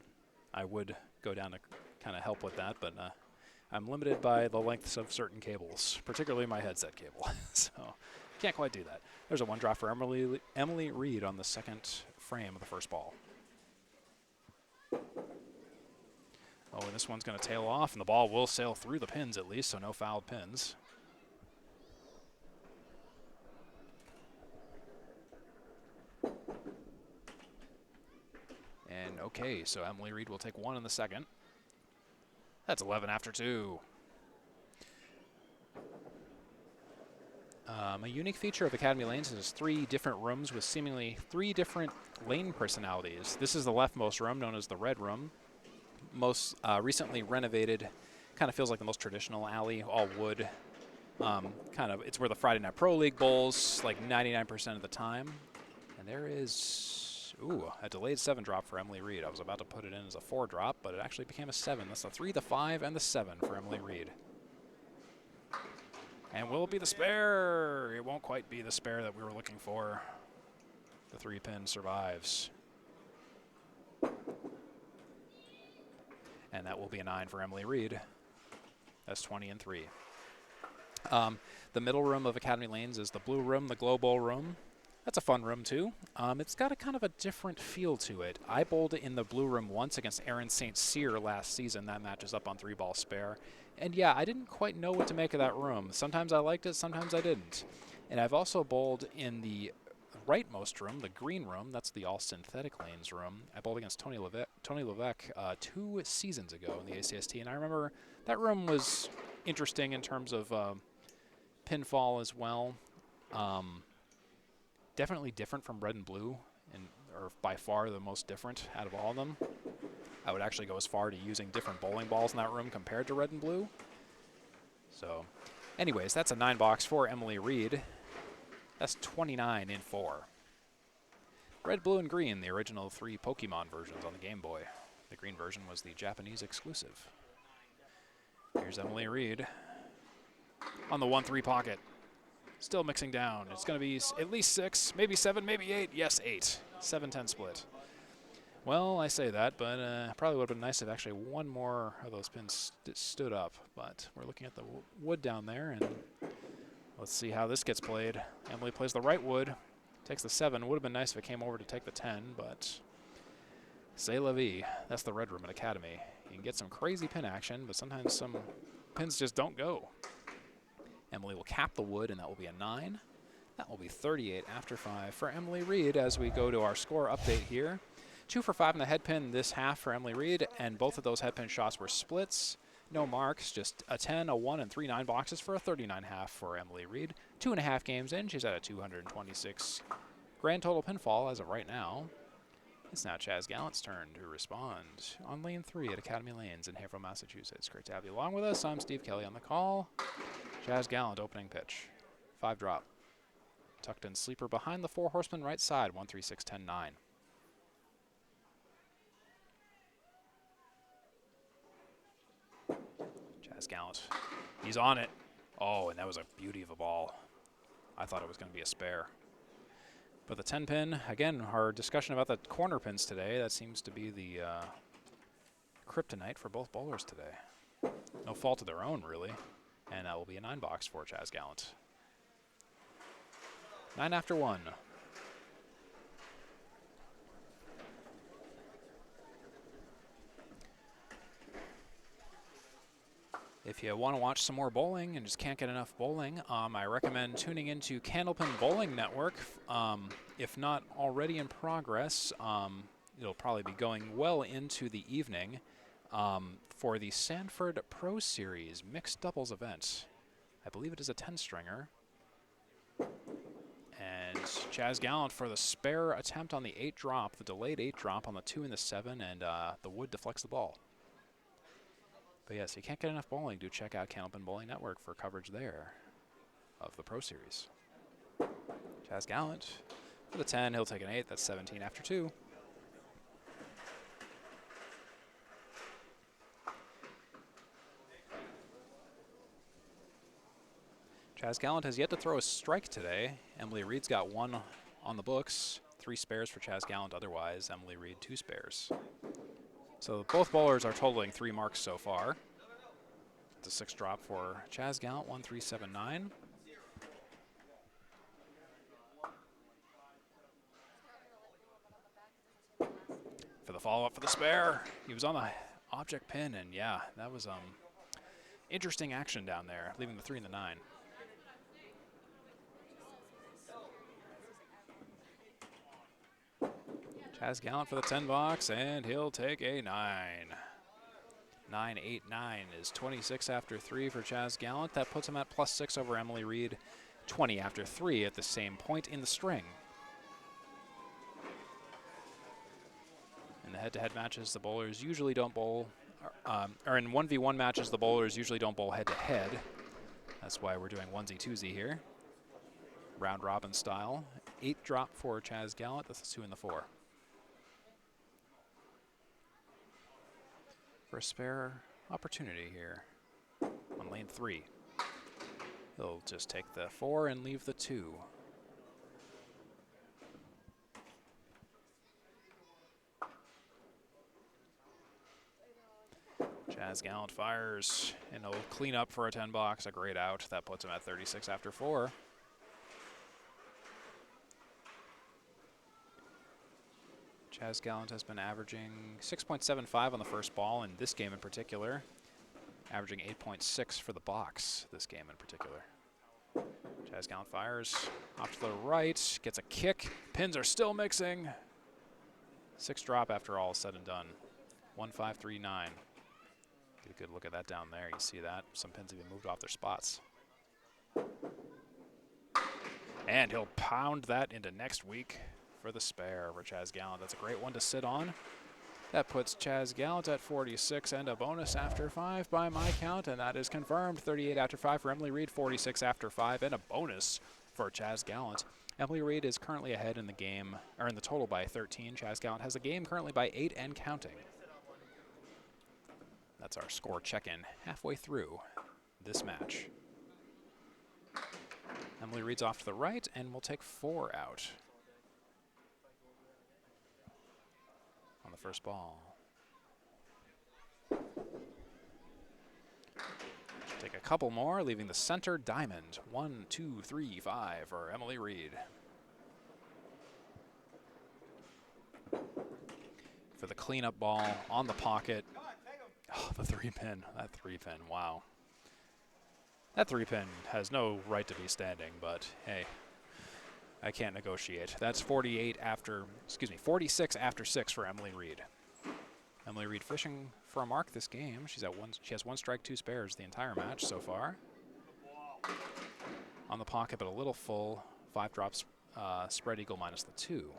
I would go down to kind of help with that, but I'm limited by the lengths of certain cables, particularly my headset cable. So can't quite do that. There's a 1 drop for Emily Reid on the second frame of the first ball. Oh, and this one's going to tail off, and the ball will sail through the pins at least, so no fouled pins. And okay, so Emily Reid will take 1 in the second. That's 11 after 2. A unique feature of Academy Lanes is 3 different rooms with seemingly 3 different lane personalities. This is the leftmost room, known as the red room. Most recently renovated, kind of feels like the most traditional alley, all wood. It's where the Friday Night Pro League bowls, like 99% of the time. And there is, a delayed 7 drop for Emily Reid. I was about to put it in as a 4 drop, but it actually became a 7. That's the 3, the 5, and the 7 for Emily Reid. And will it be the spare? It won't quite be the spare that we were looking for. The 3-pin survives. And that will be a 9 for Emily Reid. That's 20 and 3. The middle room of Academy Lanes is the blue room, the glow bowl room. That's a fun room too. It's got a kind of a different feel to it. I bowled in the blue room once against Erin St. Cyr last season. That match is up on 3-ball spare. And yeah, I didn't quite know what to make of that room. Sometimes I liked it, sometimes I didn't. And I've also bowled in the rightmost room, the green room. That's the all synthetic lanes room. I bowled against Tony Levesque 2 seasons ago in the ACST, and I remember that room was interesting in terms of pinfall as well. Definitely different from red and blue, or by far the most different out of all of them. I would actually go as far to using different bowling balls in that room compared to red and blue. So, anyways, that's a 9 box for Emily Reid. That's 29 in 4. Red, blue, and green, the original 3 Pokemon versions on the Game Boy. The green version was the Japanese exclusive. Here's Emily Reid on the 1-3 pocket. Still mixing down. It's going to be at least 6, maybe 7, maybe 8. Yes, 8. 7-10 split. Well, I say that, but probably would have been nice if actually one more of those pins stood up. But we're looking at the wood down there, and let's see how this gets played. Emily plays the right wood, takes the 7. Would have been nice if it came over to take the 10, but c'est la vie. That's the red room at Academy. You can get some crazy pin action, but sometimes some pins just don't go. Emily will cap the wood, and that will be a 9. That will be 38 after 5 for Emily Reid as we go to our score update here. 2 for 5 in the head pin this half for Emily Reid, and both of those head pin shots were splits. No marks, just a 10, a 1, and 3 9 boxes for a 39 half for Emily Reid. 2.5 games in, she's at a 226 grand total pinfall as of right now. It's now Chas Gallant's turn to respond on lane 3 at Academy Lanes in Haverhill, Massachusetts. Great to have you along with us. I'm Steve Kelly on the call. Chas Gallant opening pitch. 5 drop. Tucked in sleeper behind the 4 horsemen right side. 1, 3, 6, 10, 9. Chas Gallant. He's on it. Oh, and that was a beauty of a ball. I thought it was going to be a spare. But the 10 pin, again, our discussion about the corner pins today, that seems to be the kryptonite for both bowlers today. No fault of their own, really. And that will be a 9 box for Chas Gallant. 9 after 1. If you want to watch some more bowling and just can't get enough bowling, I recommend tuning into Candlepin Bowling Network. If not already in progress, it'll probably be going well into the evening for the Sanford Pro Series mixed doubles event. I believe it is a 10-stringer. And Chas Gallant for the spare attempt on the 8 drop, the delayed 8 drop on the 2 and the 7, and the wood deflects the ball. But yes, you can't get enough bowling. Do check out Candlepin Bowling Network for coverage there of the Pro Series. Chas Gallant for the 10. He'll take an 8. That's 17 after 2. Chas Gallant has yet to throw a strike today. Emily Reid's got 1 on the books. 3 spares for Chas Gallant otherwise. Emily Reid 2 spares. So both bowlers are totaling 3 marks so far. It's a 6 drop for Chas Gallant, 1-3-7-9. For the follow-up for the spare. He was on the object pin, and yeah, that was interesting action down there, leaving the 3 and the 9. Chas Gallant for the 10 box, and he'll take a 9. 9-8-9 is 26 after 3 for Chas Gallant. That puts him at +6 over Emily Reid, 20 after 3 at the same point in the string. In the head-to-head matches, the bowlers usually don't bowl, or in 1v1 matches, the bowlers usually don't bowl head-to-head. That's why we're doing onesie-twosie here. Round robin style. 8 drop for Chas Gallant, that's the 2 and the 4. For a spare opportunity here on lane 3. He'll just take the 4 and leave the 2. Chas Gallant fires, and he'll clean up for a 10 box, a great out. That puts him at 36 after 4. Chas Gallant has been averaging 6.75 on the first ball in this game in particular, averaging 8.6 for the box this game in particular. Chas Gallant fires off to the right, gets a kick. Pins are still mixing. 6 drop after all is said and done. 1-5-3-9. Get a good look at that down there. You see that. Some pins have been moved off their spots. And he'll pound that into next week for the spare for Chas Gallant. That's a great one to sit on. That puts Chas Gallant at 46 and a bonus after 5 by my count, and that is confirmed. 38 after 5 for Emily Reid, 46 after 5, and a bonus for Chas Gallant. Emily Reid is currently ahead in the game, or in the total by 13. Chas Gallant has the game currently by 8 and counting. That's our score check-in halfway through this match. Emily Reid's off to the right, and we'll take 4 out on the first ball. Take a couple more, leaving the center diamond. 1, 2, 3, 5 for Emily Reid. For the cleanup ball on the pocket. Oh, the 3-pin. That 3-pin, wow. That 3-pin has no right to be standing, but hey, I can't negotiate. That's 46 after 6 for Emily Reid. Emily Reid fishing for a mark this game. She has 1 strike, 2 spares the entire match so far. On the pocket, but a little full. 5 drops, spread eagle minus the 2.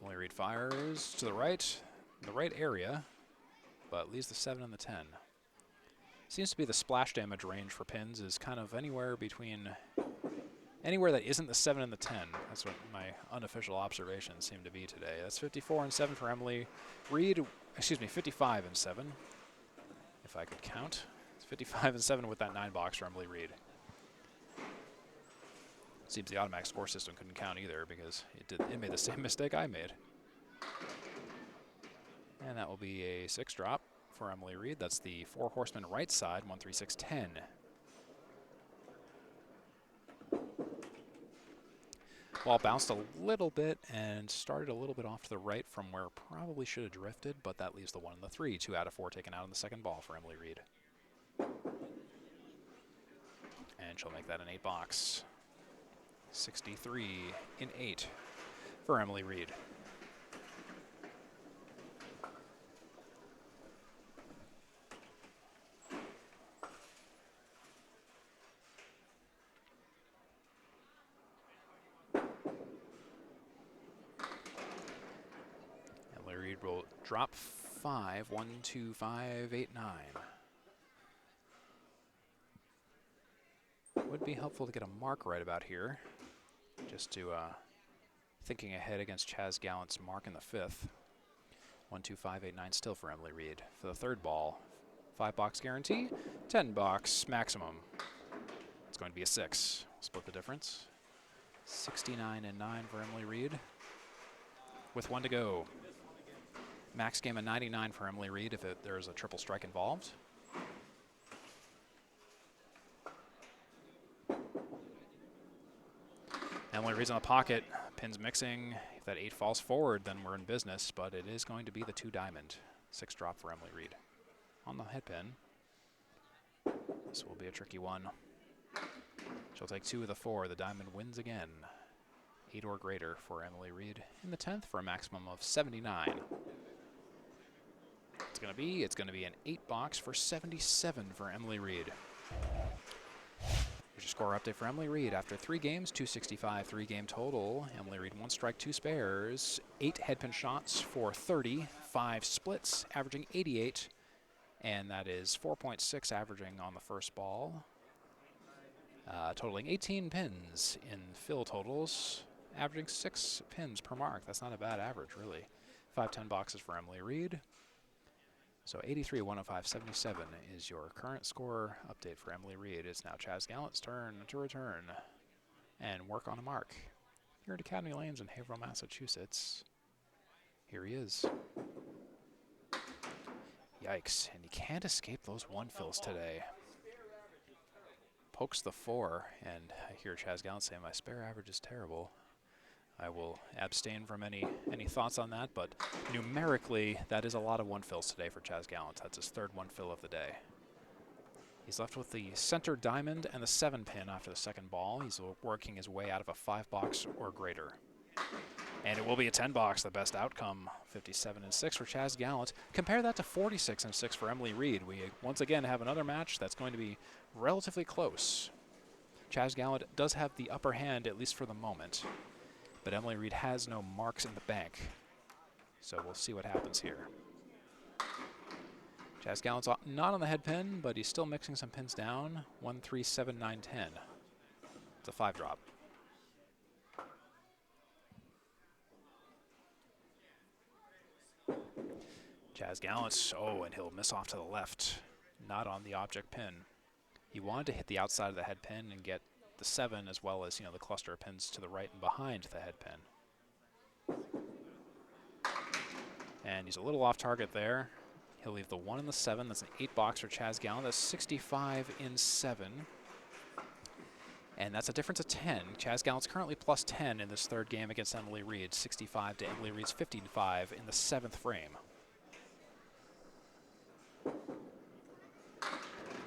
Emily Reid fires to the right area, but leaves the 7 and the 10. Seems to be the splash damage range for pins is kind of anywhere that isn't the 7 and the 10. That's what my unofficial observations seem to be today. That's 54 and 7 for Emily Reid. Excuse me, 55 and 7, if I could count. It's 55 and 7 with that 9 box for Emily Reid. Seems the automatic score system couldn't count either because it made the same mistake I made. And that will be a 6 drop for Emily Reid. That's the 4 horseman right side, 1, 3, 6, 10. Ball bounced a little bit and started a little bit off to the right from where it probably should have drifted, but that leaves the 1 and the 3. 2 out of 4 taken out on the second ball for Emily Reid. And she'll make that an 8 box. 63 in 8 for Emily Reid. Reid will drop 5, 1, 2, 5, 8, 9. Would be helpful to get a mark right about here, just to thinking ahead against Chas Gallant's mark in the 5th. 1, 2, 5, 8, 9 still for Emily Reid. For the 3rd ball, 5-box guarantee, 10-box maximum. It's going to be a 6. Split the difference. 69 and 9 for Emily Reid. With 1 to go. Max game of 99 for Emily Reid if there's a triple strike involved. Emily Reid's in the pocket. Pins mixing. If that 8 falls forward, then we're in business, but it is going to be the 2 diamond. 6 drop for Emily Reid. On the head pin. This will be a tricky one. She'll take 2 of the 4. The diamond wins again. 8 or greater for Emily Reid in the 10th for a maximum of 79. It's going to be an 8-box for 77 for Emily Reid. Here's your score update for Emily Reid. After 3 games, 265, 3-game total. Emily Reid 1 strike, 2 spares, 8 headpin shots for 30, 5 splits, averaging 88, and that is 4.6 averaging on the first ball. Totaling 18 pins in fill totals, averaging 6 pins per mark. That's not a bad average, really. 5 10-boxes for Emily Reid. So 83, 105, 77 is your current score update for Emily Reid. It's now Chas Gallant's turn to return and work on a mark here at Academy Lanes in Haverhill, Massachusetts. Here he is. Yikes, and you can't escape those 1 fills today. Pokes the 4, and I hear Chas Gallant say, my spare average is terrible. I will abstain from any thoughts on that, but numerically, that is a lot of 1 fills today for Chas Gallant. That's his 3rd 1 fill of the day. He's left with the center diamond and the 7 pin after the 2nd ball. He's working his way out of a 5-box or greater. And it will be a 10-box, the best outcome, 57 and 6 for Chas Gallant. Compare that to 46 and 6 for Emily Reid. We once again have another match that's going to be relatively close. Chas Gallant does have the upper hand, at least for the moment. But Emily Reid has no marks in the bank. So we'll see what happens here. Chas Gallant's not on the head pin, but he's still mixing some pins down. 1, 3, 7, 9, 10. It's a 5-drop. Chas Gallant, oh, and he'll miss off to the left. Not on the object pin. He wanted to hit the outside of the head pin and get the 7 as well as, the cluster of pins to the right and behind the head pin. And he's a little off target there. He'll leave the 1 and the 7. That's an 8-box for Chas Gallant. That's 65 in 7. And that's a difference of 10. Chas Gallant's currently plus 10 in this 3rd game against Emily Reid. 65 to Emily Reid's 55 in the 7th frame.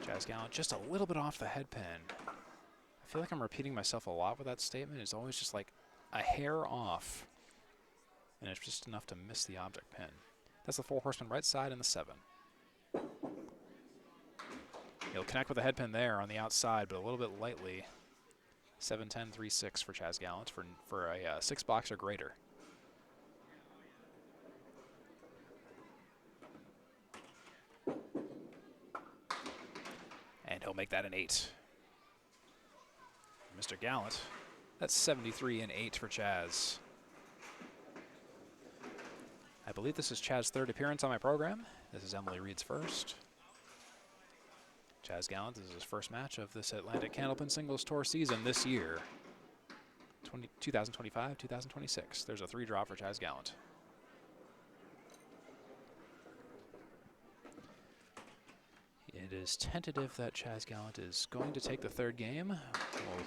Chas Gallant just a little bit off the head pin. I feel like I'm repeating myself a lot with that statement. It's always just like a hair off. And it's just enough to miss the object pin. That's the 4 horseman right side and the 7. He'll connect with the head pin there on the outside, but a little bit lightly. 7, 10, 3, 6 for Chas Gallant for a 6-box or greater. And he'll make that an 8. Mr. Gallant, that's 73 and 8 for Chas. I believe this is Chas' 3rd appearance on my program. This is Emily Reid's 1st. Chas Gallant, this is his 1st match of this Atlantic Candlepin Singles Tour season this year. 2025-2026. There's a 3-drop for Chas Gallant. It is tentative that Chas Gallant is going to take the 3rd game. We'll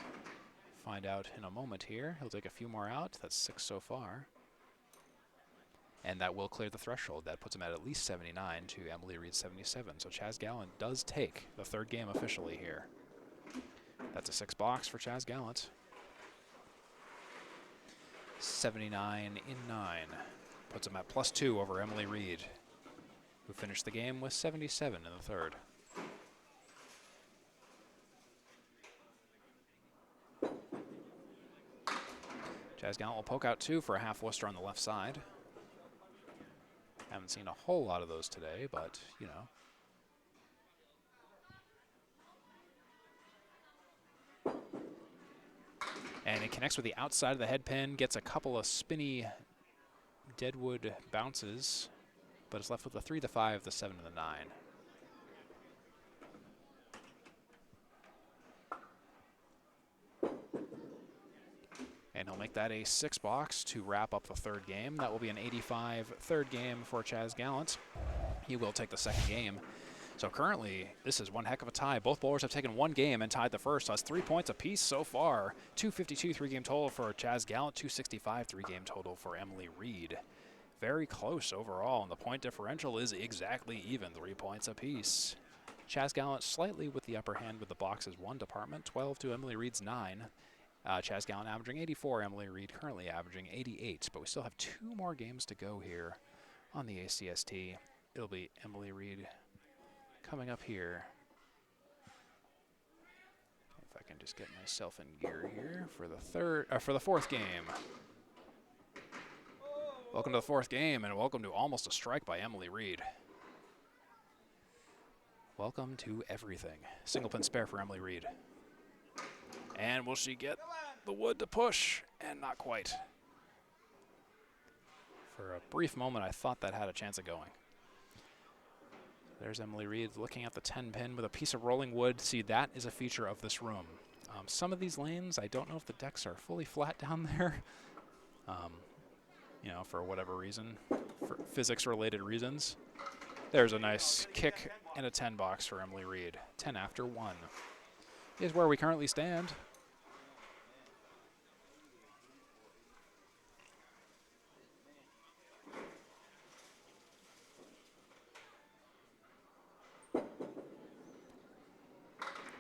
find out in a moment here. He'll take a few more out. That's 6 so far. And that will clear the threshold. That puts him at least 79 to Emily Reid 77. So Chas Gallant does take the 3rd game officially here. That's a 6-box for Chas Gallant. 79 in 9. Puts him at plus 2 over Emily Reid, who finished the game with 77 in the 3rd. Chas Gallant will poke out 2 for a half Worcester on the left side. Haven't seen a whole lot of those today, but, you know. And it connects with the outside of the head pin, gets a couple of spinny deadwood bounces, but it's left with the 3, the 5, the 7, and the 9. And he'll make that a 6-box to wrap up the third game. That will be an 85 third game for Chas Gallant. He will take the second game. So currently, this is one heck of a tie. Both bowlers have taken one game and tied the first. So that's 3 points apiece so far. 252 three-game total for Chas Gallant, 265 three-game total for Emily Reid. Very close overall, and the point differential is exactly even, 3 points apiece. Chas Gallant slightly with the upper hand with the boxes 1 department, 12 to Emily Reid's 9. Chas Gallant averaging 84, Emily Reid currently averaging 88, but we still have 2 more games to go here on the ACST. It'll be Emily Reid coming up here. If I can just get myself in gear here for the fourth game. Welcome to the fourth game, and welcome to almost a strike by Emily Reid. Welcome to everything. Single pin spare for Emily Reid. And will she get the wood to push? And not quite. For a brief moment, I thought that had a chance of going. There's Emily Reid looking at the 10 pin with a piece of rolling wood. See, that is a feature of this room. Some of these lanes, I don't know if the decks are fully flat down there. You know, for whatever reason, for physics-related reasons. There's a nice kick and a 10 box for Emily Reid. 10 after 1 is where we currently stand.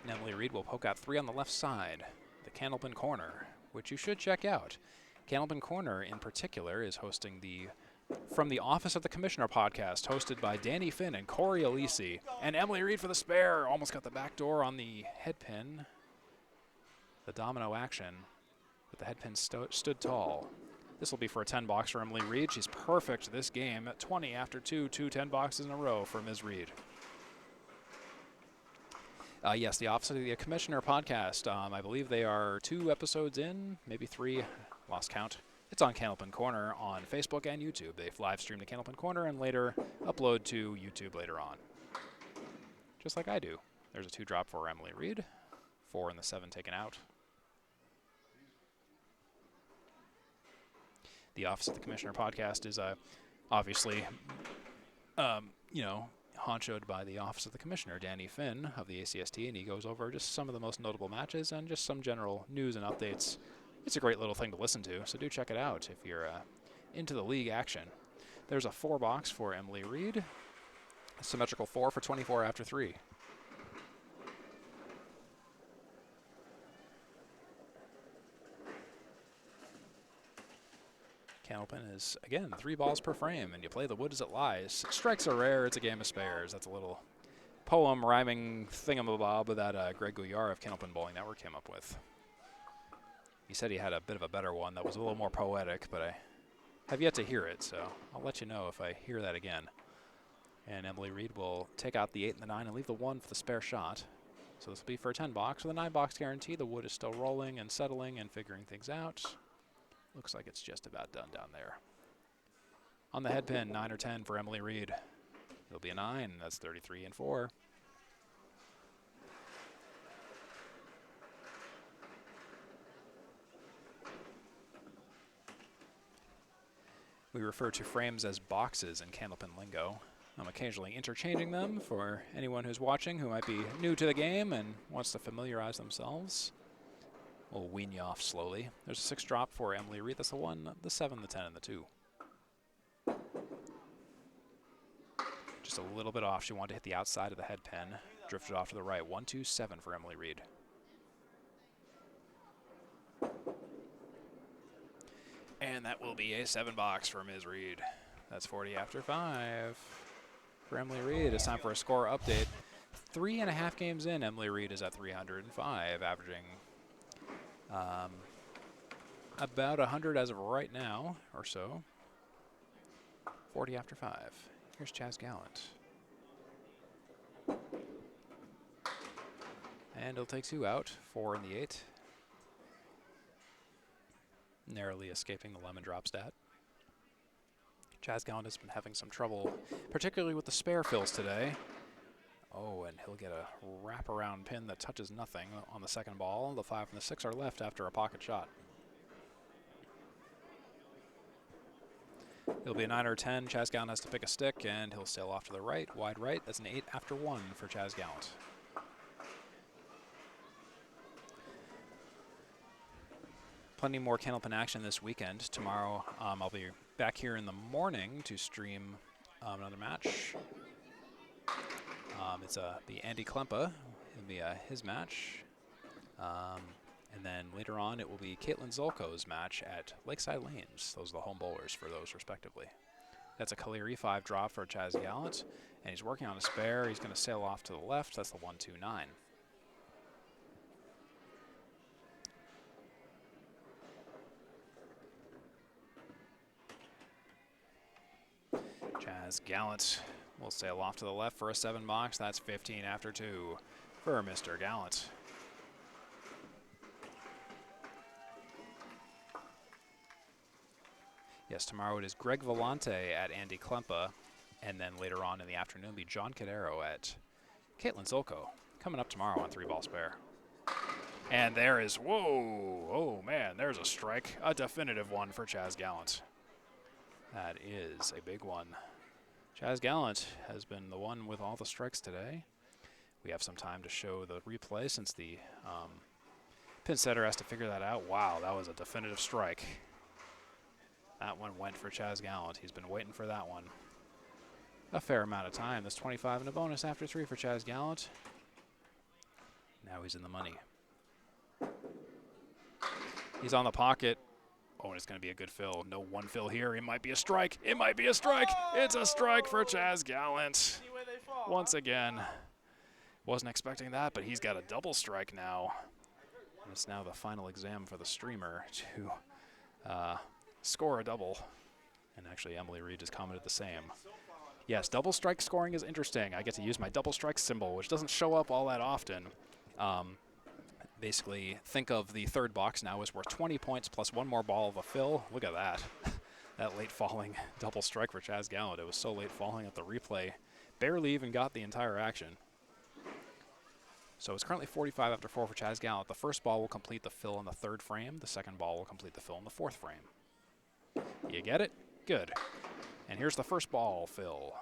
And Emily Reid will poke out 3 on the left side, the Candlepin corner, which you should check out. Candlepin Corner, in particular, is hosting the From the Office of the Commissioner podcast, hosted by Danny Finn and Corey Alisi. And Emily Reid for the spare. Almost got the back door on the head pin. The domino action, but the head pin stood tall. This will be for a 10 box for Emily Reid. She's perfect this game at 20 after 2 10 boxes in a row for Ms. Reid. Yes, the Office of the Commissioner podcast. I believe they are 2 episodes in, maybe 3, lost count. It's on Candlepin Corner on Facebook and YouTube. They live stream to Candlepin Corner and later upload to YouTube later on. Just like I do. There's a 2 drop for Emily Reid. 4 and the 7 taken out. The Office of the Commissioner podcast is obviously, you know, honchoed by the Office of the Commissioner, Danny Finn of the ACST, and he goes over just some of the most notable matches and just some general news and updates. It's a great little thing to listen to, so do check it out if you're into the league action. There's a 4 box for Emily Reid, a symmetrical 4 for 24 after 3. Candlepin is, again, 3 balls per frame, and you play the wood as it lies. Strikes are rare, it's a game of spares. That's a little poem rhyming thingamabob that Greg Gouillard of Candlepin Bowling Network came up with. He said he had a bit of a better one that was a little more poetic, but I have yet to hear it, so I'll let you know if I hear that again. And Emily Reid will take out the 8 and the 9 and leave the 1 for the spare shot. So this will be for a 10 box. With a 9 box guarantee, the wood is still rolling and settling and figuring things out. Looks like it's just about done down there. On the head pin, 9 or 10 for Emily Reid. It'll be a 9. That's 33 and 4. We refer to frames as boxes in Candlepin lingo. I'm occasionally interchanging them for anyone who's watching who might be new to the game and wants to familiarize themselves. We'll wean you off slowly. There's a 6 drop for Emily Reid. That's the 1, the 7, the 10, and the 2. Just a little bit off. She wanted to hit the outside of the head pin. Drifted off to the right. 1, 2, 7 for Emily Reid. And that will be a 7 box for Ms. Reid. That's 40 after 5 for Emily Reid. It's time for a score update. 3.5 games in, Emily Reid is at 305, averaging about 100 as of right now or so. 40 after 5. Here's Chas Gallant. And he'll take 2 out, 4 in the 8. Narrowly escaping the lemon drop stat. Chas Gallant has been having some trouble, particularly with the spare fills today. Oh, and he'll get a wraparound pin that touches nothing on the second ball. The 5 and the 6 are left after a pocket shot. It'll be a 9 or 10. Chas Gallant has to pick a stick, and he'll sail off to the right, wide right. That's an 8 after 1 for Chas Gallant. Plenty more Candlepin action this weekend. Tomorrow, I'll be back here in the morning to stream another match. It's the Andy Klempa. It'll be his match. And then later on, it will be Caitlin Zolko's match at Lakeside Lanes. Those are the home bowlers for those, respectively. That's a clear E5 drop for Chas Gallant, and he's working on a spare. He's going to sail off to the left. That's the 1-2-9. Chas Gallant will sail off to the left for a 7 box. That's 15 after 2 for Mr. Gallant. Yes, tomorrow it is Greg Vellante at Andy Klempa, and then later on in the afternoon will be John Cadero at Caitlin Zolko, coming up tomorrow on 3-ball spare. And there is, whoa, oh man, there's a strike, a definitive one for Chas Gallant. That is a big one. Chas Gallant has been the one with all the strikes today. We have some time to show the replay since the pin setter has to figure that out. Wow, that was a definitive strike. That one went for Chas Gallant. He's been waiting for that one a fair amount of time. That's 25 and a bonus after 3 for Chas Gallant. Now he's in the money. He's on the pocket. Oh, and it's going to be a good fill. No one fill here. It might be a strike. It might be a strike. It's a strike for Chas Gallant. Once again. Wasn't expecting that, but he's got a double strike now. And it's now the final exam for the streamer to score a double. And actually, Emily Reid just commented the same. Yes, double strike scoring is interesting. I get to use my double strike symbol, which doesn't show up all that often. Basically, think of the third box now as worth 20 points plus 1 more ball of a fill. Look at that. That late falling double strike for Chas Gallant. It was so late falling that the replay barely even got the entire action. So it's currently 45 after 4 for Chas Gallant. The first ball will complete the fill in the 3rd frame. The second ball will complete the fill in the 4th frame. You get it? Good. And here's the first ball fill.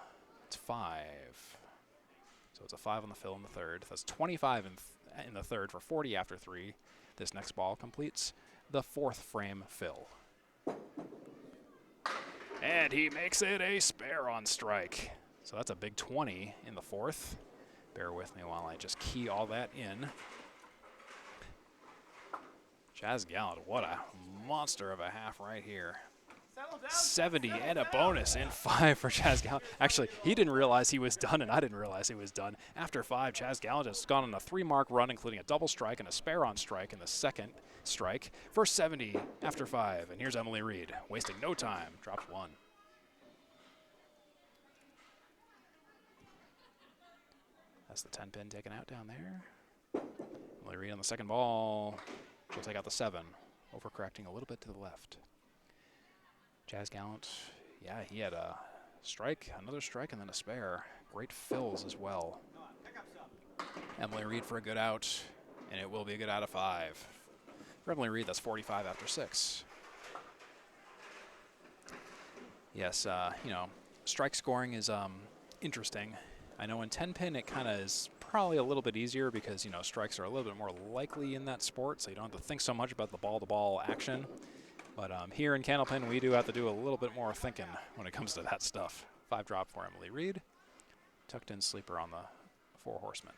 It's 5. So it's a 5 on the fill in the 3rd. That's 25 in the 3rd for 40 after 3. This next ball completes the 4th frame fill. And he makes it a spare on strike. So that's a big 20 in the 4th. Bear with me while I just key all that in. Chas Gallant, what a monster of a half right here. 70 and a bonus in 5 for Chas Gallant. Actually, he didn't realize he was done, and I didn't realize he was done. After 5, Chas Gallant has gone on a 3-mark run, including a double strike and a spare on strike in the 2nd strike for 70 after 5. And here's Emily Reid, wasting no time, dropped 1. That's the 10 pin taken out down there. Emily Reid on the second ball. She'll take out the 7, overcorrecting a little bit to the left. Chas Gallant, yeah, he had a strike, another strike, and then a spare. Great fills as well. Emily Reid for a good out, and it will be a good out of 5. For Emily Reid, that's 45 after 6. Yes, you know, strike scoring is interesting. I know in 10 pin it kind of is probably a little bit easier because, you know, strikes are a little bit more likely in that sport, so you don't have to think so much about the ball-to-ball action. But here in Candlepin, we do have to do a little bit more thinking when it comes to that stuff. 5 drop for Emily Reid. Tucked in sleeper on the 4 horsemen.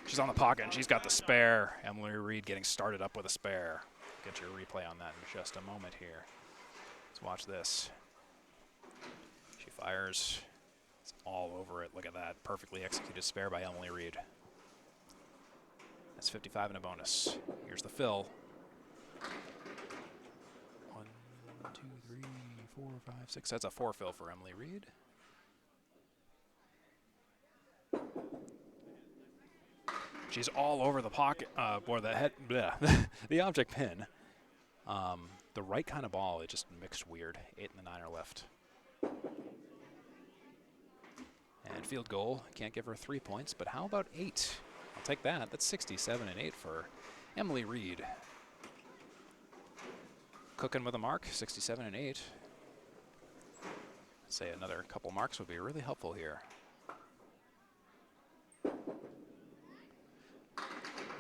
She's on the pocket, and she's got the spare. Emily Reid getting started up with a spare. Get your replay on that in just a moment here. Let's watch this. She fires. It's all over it. Look at that. Perfectly executed spare by Emily Reid. That's 55 and a bonus. Here's the fill. 1, 2, 3, 4, 5, 6. That's a 4 fill for Emily Reid. She's all over the pocket, or the head, bleh, the object pin. The right kind of ball, it just mixed weird. 8 and the 9 are left. And field goal, can't give her 3 points, but how about 8? I'll take that. That's 67 and 8 for Emily Reid. Cooking with a mark, 67 and 8. I'd say another couple marks would be really helpful here.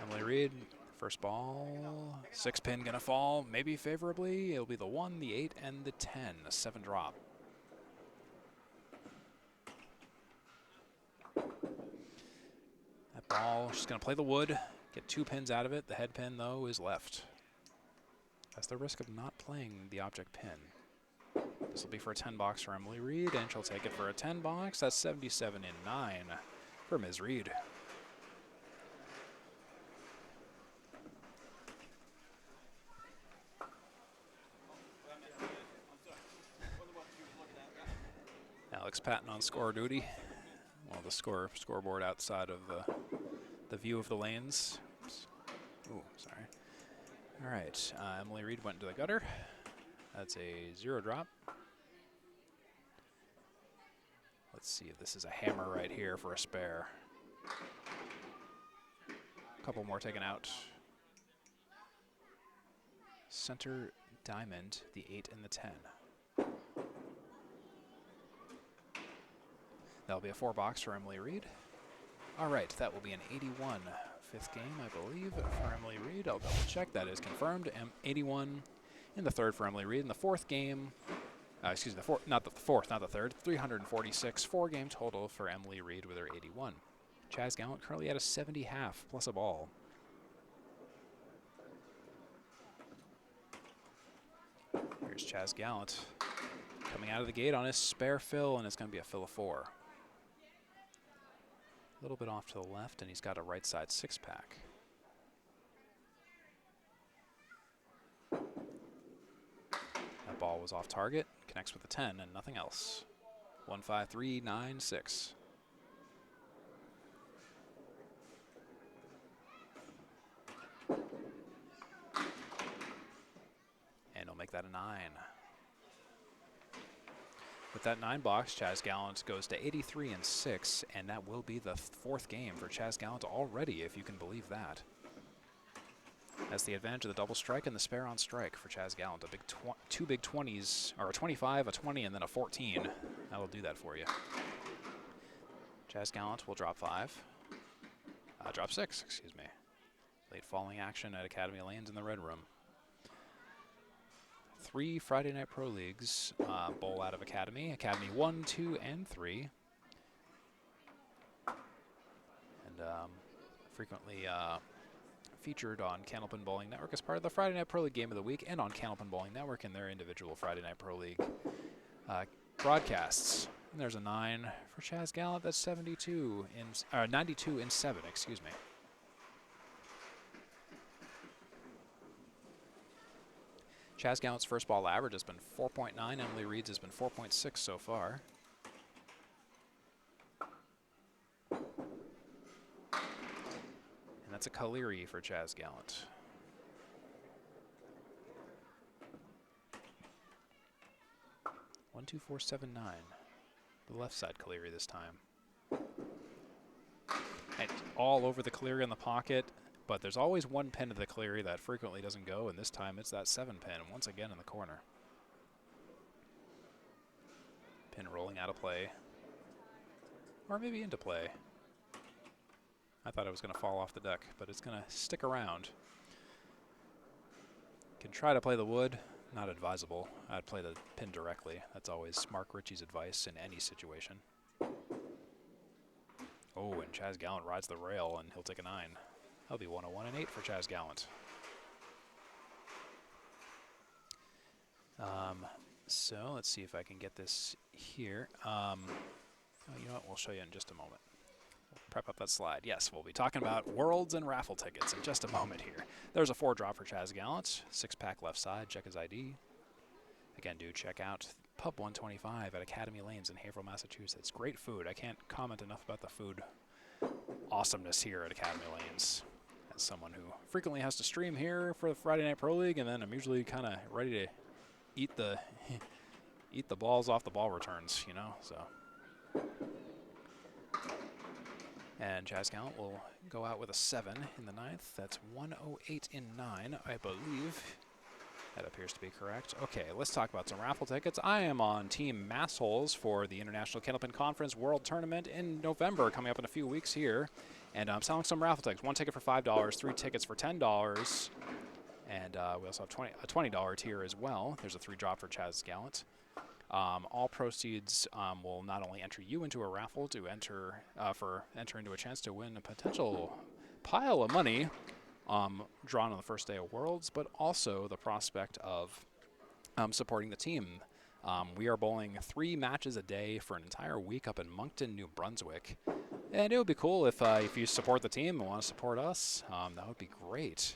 Emily Reid, first ball, 6 pin gonna fall, maybe favorably. It'll be the 1, the 8, and the 10, a 7 drop. That ball, she's gonna play the wood, get 2 pins out of it. The head pin, though, is left. That's the risk of not playing the object pin. This will be for a 10 box for Emily Reid, and she'll take it for a 10 box. That's 77 and 9 for Ms. Reid. Alex Patton on score duty. Well, the scoreboard outside of the view of the lanes. Ooh, sorry. All right, Emily Reid went into the gutter. That's a 0 drop. Let's see if this is a hammer right here for a spare. A couple more taken out. Center diamond, the 8 and the 10. That'll be a 4 box for Emily Reid. All right, that will be an 81. 5th game, I believe, for Emily Reid. I'll double check. That is confirmed. 81 in the 3rd for Emily Reid. In the 4th game, excuse me, not the 3rd. 346, 4-game total for Emily Reid with her 81. Chas Gallant currently at a 70 half plus a ball. Here's Chas Gallant coming out of the gate on his spare fill, and it's going to be a fill of 4. A little bit off to the left, and he's got a right side 6-pack. That ball was off target, connects with the 10 and nothing else. 1, 5, 3, 9, 6. And he'll make that a 9. With that 9 box, Chas Gallant goes to 83 and 6, and that will be the 4th game for Chas Gallant already, if you can believe that. That's the advantage of the double strike and the spare on strike for Chas Gallant. A big 2 big 20s, or a 25, a 20, and then a 14. That'll do that for you. Chas Gallant will drop 5. Drop 6, excuse me. Late falling action at Academy Lanes in the Red Room. 3 Friday Night Pro Leagues bowl out of Academy. Academy 1, 2, and 3. And frequently featured on Candlepin Bowling Network as part of the Friday Night Pro League Game of the Week, and on Candlepin Bowling Network in their individual Friday Night Pro League broadcasts. And there's a 9 for Chas Gallant. That's 92 and 7, excuse me. Chas Gallant's first ball average has been 4.9. Emily Reid's has been 4.6 so far. And that's a Caleri for Chas Gallant. One, 2, 4, 7, 9. The left side Caleri this time. And all over the Caleri in the pocket. But there's always one pin of the Caleri that frequently doesn't go, and this time it's that 7 pin, once again in the corner. Pin rolling out of play. Or maybe into play. I thought it was going to fall off the deck, but it's going to stick around. Can try to play the wood, not advisable. I'd play the pin directly. That's always Mark Ritchie's advice in any situation. Oh, and Chas Gallant rides the rail, and he'll take a 9. That'll be 101 and 8 for Chas Gallant. So let's see if I can get this here. Oh, you know what? We'll show you in just a moment. We'll prep up that slide. Yes, we'll be talking about Worlds and raffle tickets in just a moment here. There's a 4 drop for Chas Gallant. 6-pack left side. Check his ID. Again, do check out Pub 125 at Academy Lanes in Haverhill, Massachusetts. Great food. I can't comment enough about the food awesomeness here at Academy Lanes. As someone who frequently has to stream here for the Friday Night Pro League, and then I'm usually kind of ready to eat the eat the balls off the ball returns, you know. So, and Chas Gallant will go out with a 7 in the 9th. That's 108 in 9, I believe. That appears to be correct. Okay, let's talk about some raffle tickets. I am on Team Massholes for the International Candlepin Conference World Tournament in November, coming up in a few weeks here. And I'm selling some raffle tickets. 1 ticket for $5, 3 tickets for $10. And we also have a $20 tier as well. There's a 3 drop for Chas Gallant. All proceeds will not only enter you into a raffle to enter into a chance to win a potential pile of money drawn on the first day of Worlds, but also the prospect of supporting the team. We are bowling 3 matches a day for an entire week up in Moncton, New Brunswick. And it would be cool if you support the team and want to support us. That would be great.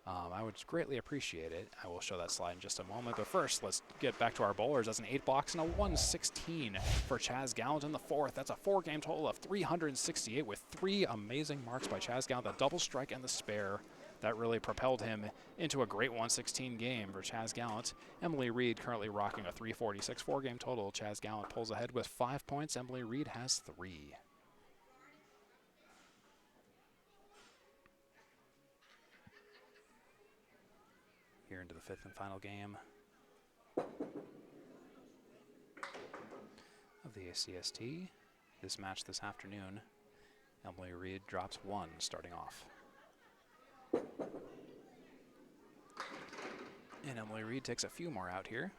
I would greatly appreciate it. I will show that slide in just a moment. But first, let's get back to our bowlers. That's an 8 box and a 116 for Chas Gallant in the 4th. That's a 4-game total of 368 with 3 amazing marks by Chas Gallant. The double strike and the spare. That really propelled him into a great 116 game for Chas Gallant. Emily Reid currently rocking a 346 4-game total. Chas Gallant pulls ahead with 5 points. Emily Reid has 3. Here into the 5th and final game of the ACST. This match this afternoon, Emily Reid drops 1 starting off. And Emily Reid takes a few more out here.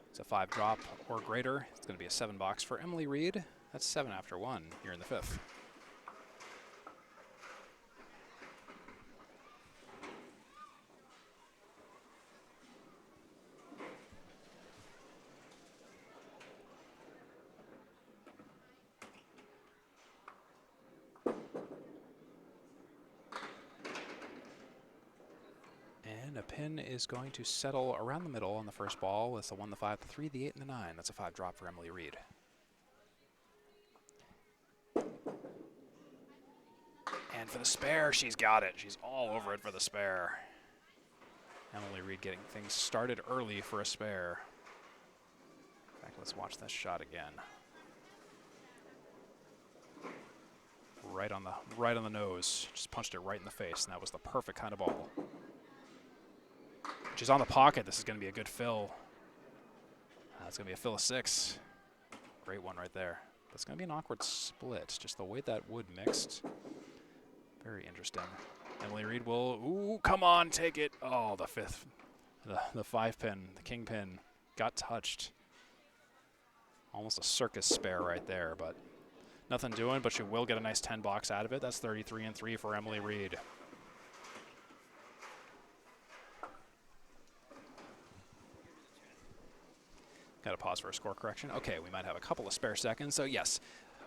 It's a 5 drop or greater. It's going to be a 7 box for Emily Reid. That's 7 after 1 here in the 5th. A pin is going to settle around the middle on the first ball with the 1, the 5, the 3, the 8, and the 9. That's a 5 drop for Emily Reid. And for the spare, she's got it. She's all over it for the spare. Emily Reid getting things started early for a spare. In fact, let's watch this shot again. Right on the nose. Just punched it right in the face, and that was the perfect kind of ball. She's on the pocket. This is going to be a good fill. It's going to be a fill of 6. Great one right there. That's going to be an awkward split. Just the way that wood mixed. Very interesting. Emily Reid will, ooh, come on, take it. Oh, the 5th. The 5 pin, the king pin got touched. Almost a circus spare right there, but nothing doing, but she will get a nice 10 box out of it. That's 33 and 3 for Emily Reid. Got to pause for a score correction. Okay, we might have a couple of spare seconds. So yes,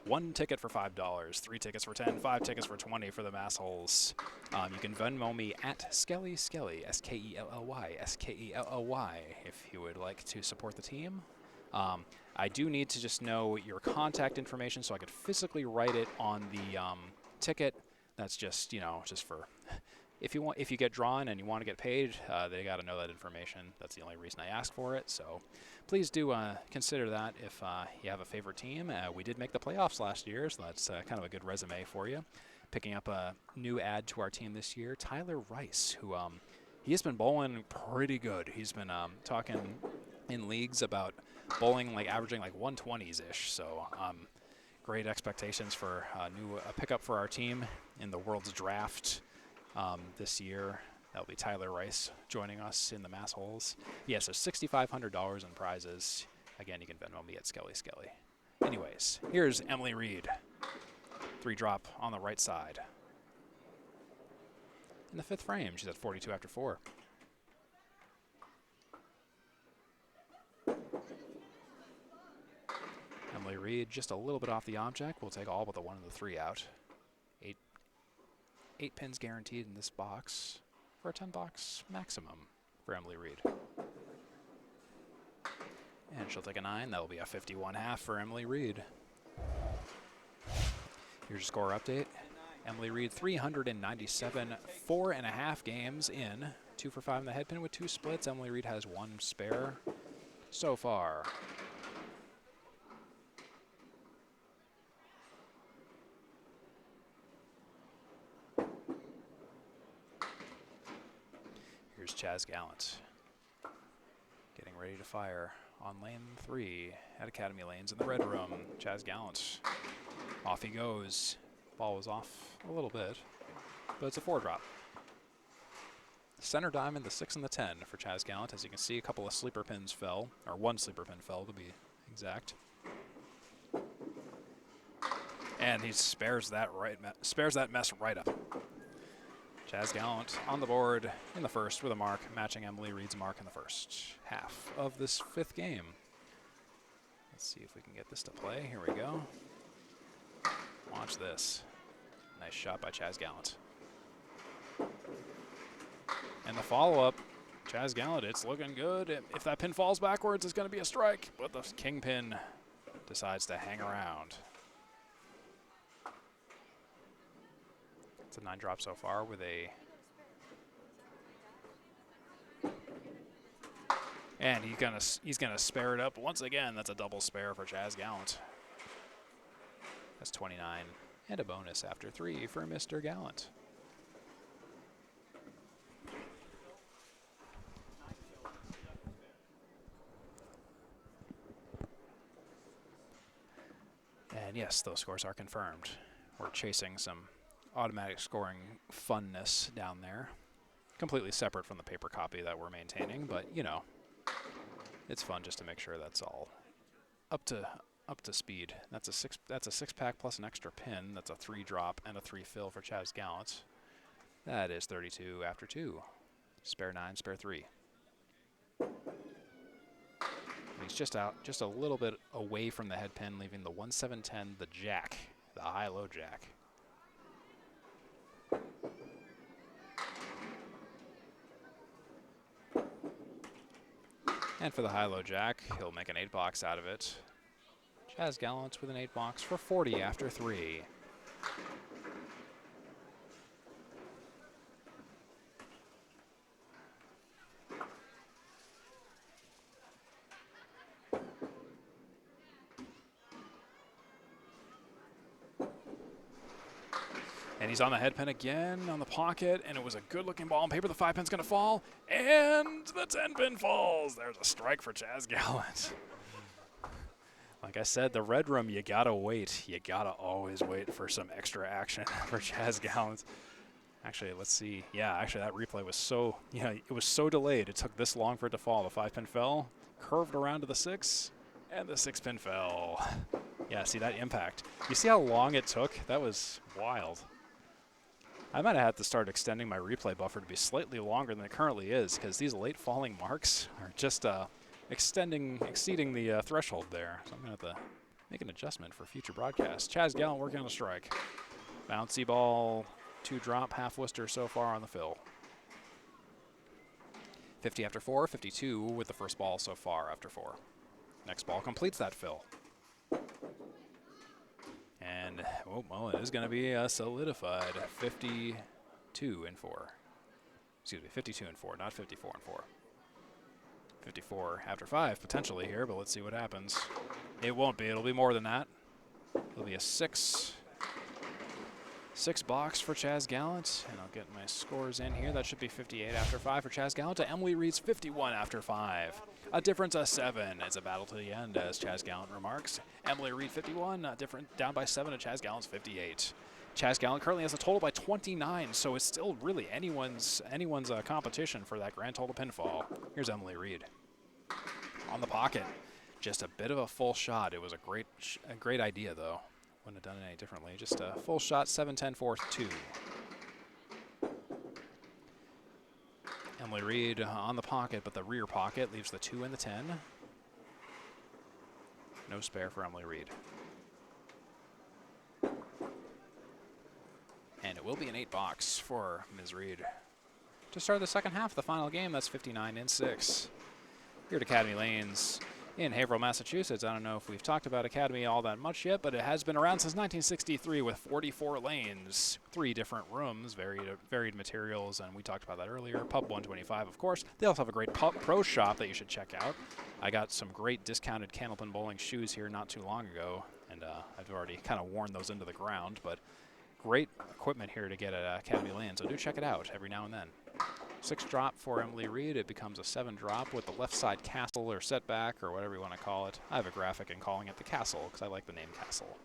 1 ticket for $5, 3 tickets for 10, 5 tickets for 20 for the Massholes. You can Venmo me at Skelly, S-K-E-L-L-Y, S-K-E-L-L-Y, if you would like to support the team. I do need to just know your contact information so I could physically write it on the ticket. That's just, you know, just for if you get drawn and you want to get paid, they got to know that information. That's the only reason I ask for it. So please do consider that if you have a favorite team. We did make the playoffs last year, so that's kind of a good resume for you. Picking up a new add to our team this year, Tyler Rice, who he has been bowling pretty good. He's been talking in leagues about bowling like averaging like 120s-ish. So great expectations for a pickup for our team in the World's Draft this year. That'll be Tyler Rice joining us in the Massholes. Yeah, so $6,500 in prizes. Again, you can Venmo me at Skelly. Anyways, here's Emily Reid. 3 drop on the right side. In the 5th frame, she's at 42 after 4. Emily Reid just a little bit off the object. We'll take all but the 1 and the 3 out. 8 pins guaranteed in this box for a 10-box maximum for Emily Reid. And she'll take a 9. That will be a 51.5 for Emily Reid. Here's your score update. Emily Reid, 397, 4.5 games in. 2 for 5 in the head pin with 2 splits. Emily Reid has 1 spare so far. Here's Chas Gallant getting ready to fire on lane 3 at Academy Lanes in the red room. Chas Gallant, off he goes. Ball was off a little bit, but it's a 4-drop. Center diamond, the 6 and the 10 for Chas Gallant. As you can see, a couple of sleeper pins fell, or 1 sleeper pin fell to be exact. And he spares that mess right up. Chas Gallant on the board in the first with a mark, matching Emily Reid's mark in the first half of this 5th game. Let's see if we can get this to play. Here we go. Watch this. Nice shot by Chas Gallant. And the follow-up, Chas Gallant, it's looking good. If that pin falls backwards, it's going to be a strike, but the kingpin decides to hang around. It's a 9-drop so far with a... And he's gonna spare it up once again. That's a double spare for Chas Gallant. That's 29 and a bonus after 3 for Mr. Gallant. And yes, those scores are confirmed. We're chasing some automatic scoring funness down there. Completely separate from the paper copy that we're maintaining, but you know, it's fun just to make sure that's all up to speed. That's a 6-pack plus an extra pin. That's a 3-drop and a 3-fill for Chas Gallant. That is 32 after 2. Spare 9, spare 3. And he's just a little bit away from the head pin, leaving the 1-7-10, the jack, the high-low jack. And for the high-low jack, he'll make an 8-box out of it. Chas Gallant with an 8-box for 40 after 3. And he's on the head pin again, on the pocket, and it was a good-looking ball on paper. The 5-pin's going to fall, and the 10-pin falls. There's a strike for Chas Gallant. Like I said, the red room, you got to wait. You got to always wait for some extra action for Chas Gallant. Actually, let's see. Yeah, actually, that replay was so, it was so delayed. It took this long for it to fall. The 5-pin fell, curved around to the 6, and the 6-pin fell. Yeah, see that impact. You see how long it took? That was wild. I might have had to start extending my replay buffer to be slightly longer than it currently is, because these late falling marks are just exceeding the threshold there. So I'm going to have to make an adjustment for future broadcasts. Chas Gallant working on a strike. Bouncy ball, 2-drop, half Worcester so far on the fill. 50 after 4, 52 with the first ball so far after 4. Next ball completes that fill. And, oh, well, it is going to be solidified. 52 and 4. Excuse me, 52 and 4, not 54 and 4. 54 after 5 potentially here, but let's see what happens. It won't be. It'll be more than that. It'll be a 6 box for Chas Gallant, and I'll get my scores in here. That should be 58 after 5 for Chas Gallant to Emily Reid's 51 after 5. A difference of 7. It's a battle to the end, as Chas Gallant remarks. Emily Reid 51, down by 7 to Chas Gallant's 58. Chas Gallant currently has a total by 29, so it's still really anyone's competition for that grand total pinfall. Here's Emily Reid on the pocket. Just a bit of a full shot. It was a great idea, though. Wouldn't have done it any differently. Just a full shot, 7-10, 4-2. Emily Reid on the pocket, but the rear pocket leaves the 2 and the 10. No spare for Emily Reid. And it will be an 8 box for Ms. Reid. To start the second half of the final game, that's 59-6. Here at Academy Lanes in Haverhill, Massachusetts. I don't know if we've talked about Academy all that much yet, but it has been around since 1963 with 44 lanes, 3 different rooms, varied materials, and we talked about that earlier. Pub 125, of course. They also have a great pub pro shop that you should check out. I got some great discounted Candlepin bowling shoes here not too long ago, and I've already kind of worn those into the ground, but great equipment here to get at Academy Lanes, so do check it out every now and then. 6 drop for Emily Reid. It becomes a 7 drop with the left side castle or setback or whatever you want to call it. I have a graphic in calling it the castle because I like the name castle.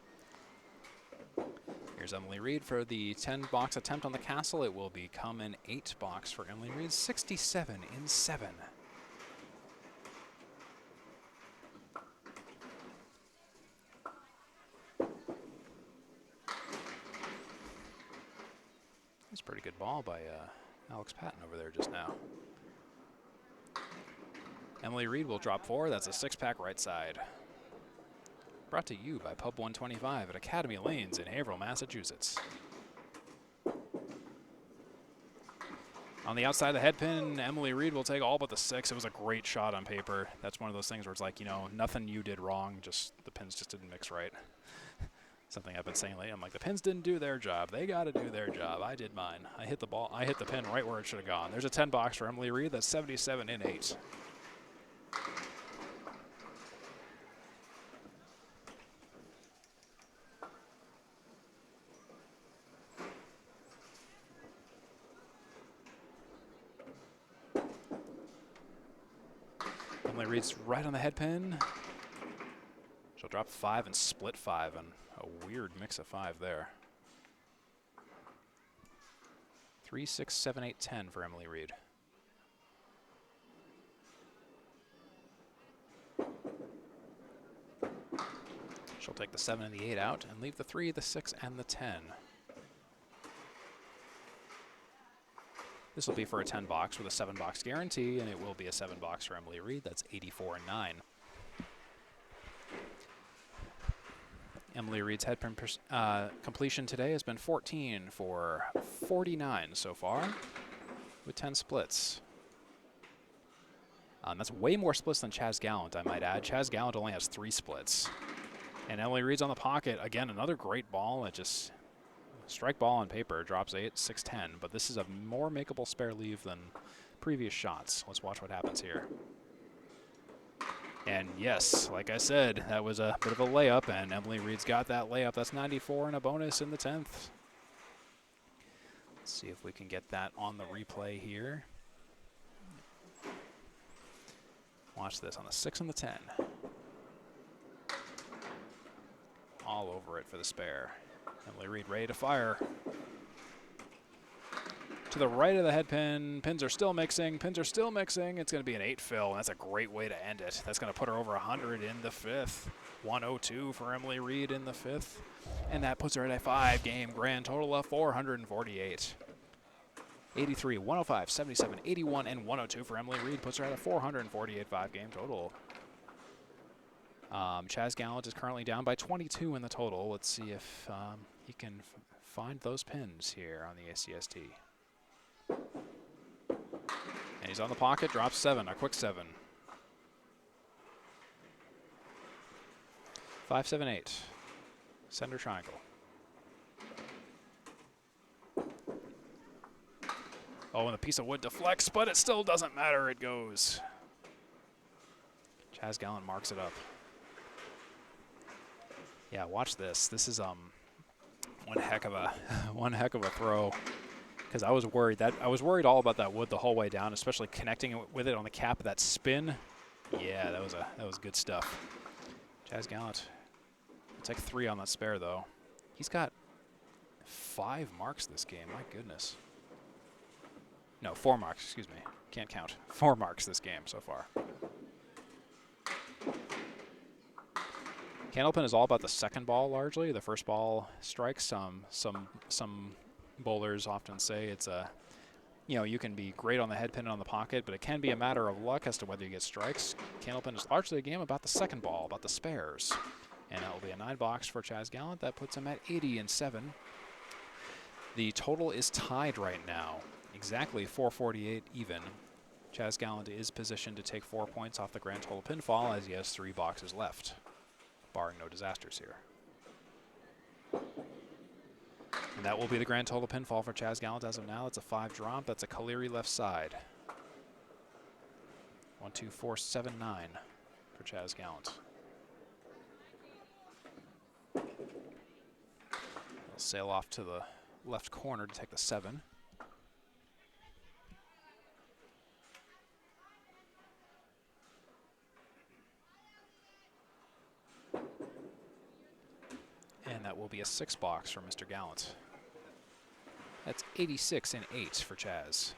Here's Emily Reid for the 10 box attempt on the castle. It will become an 8 box for Emily Reid. 67-7. That's a pretty good ball by Alex Patton over there just now. Emily Reid will drop 4. That's a 6-pack right side. Brought to you by Pub 125 at Academy Lanes in Haverhill, Massachusetts. On the outside of the head pin, Emily Reid will take all but the 6. It was a great shot on paper. That's one of those things where it's like, you know, nothing you did wrong, just the pins just didn't mix right. Something I've been saying lately. I'm like, the pins didn't do their job. They got to do their job. I did mine. I hit the ball. I hit the pin right where it should have gone. There's a 10 box for Emily Reid. That's 77-8. Emily Reid's right on the head pin. She'll drop 5 and split 5, and a weird mix of 5 there. 3, 6, 7, 8, 10 for Emily Reid. She'll take the 7 and the 8 out and leave the 3, the 6, and the 10. This will be for a 10 box with a 7 box guarantee, and it will be a 7 box for Emily Reid. That's 84-9. Emily Reid's head pin completion today has been 14 for 49 so far, with 10 splits. That's way more splits than Chas Gallant, I might add. Chas Gallant only has 3 splits. And Emily Reid's on the pocket. Again, another great ball. It just, strike ball on paper, drops 8, 6, 10. But this is a more makeable spare leave than previous shots. Let's watch what happens here. And yes, like I said, that was a bit of a layup, and Emily Reid's got that layup. That's 94 and a bonus in the 10th. Let's see if we can get that on the replay here. Watch this on the 6 and the 10. All over it for the spare. Emily Reid ready to fire. To the right of the head pin. Pins are still mixing. Pins are still mixing. It's going to be an 8 fill, and that's a great way to end it. That's going to put her over 100 in the 5th. 102 for Emily Reid in the 5th. And that puts her at a 5-game grand total of 448. 83, 105, 77, 81, and 102 for Emily Reid puts her at a 448 5-game total. Chas Gallant is currently down by 22 in the total. Let's see if he can find those pins here on the ACST. And he's on the pocket, drops 7, a quick 7. 5, 7, 8. Center triangle. Oh, and the piece of wood deflects, but it still doesn't matter. It goes. Chas Gallant marks it up. Yeah, watch this. This is one heck of a throw. Because I was worried all about that wood the whole way down, especially connecting with it on the cap of that spin. Yeah, that was good stuff. Chas Gallant, I'll take 3 on that spare though. He's got 5 marks this game. My goodness. No, 4 marks. Excuse me. Can't count. 4 marks this game so far. Candlepin is all about the second ball largely. The first ball strikes. Some bowlers often say it's a, you can be great on the head pin and on the pocket, but it can be a matter of luck as to whether you get strikes. Candlepin is largely a game about the second ball, about the spares. And that will be a 9 box for Chas Gallant. That puts him at 80-7. The total is tied right now, exactly 448 even. Chas Gallant is positioned to take 4 points off the grand total pinfall as he has 3 boxes left, barring no disasters here. And that will be the grand total pinfall for Chas Gallant as of now. It's a 5 drop. That's a Kaleri left side. 1, 2, 4, 7, 9 for Chas Gallant. He'll sail off to the left corner to take the 7. And that will be a 6 box for Mr. Gallant. That's 86 and 8 for Chas.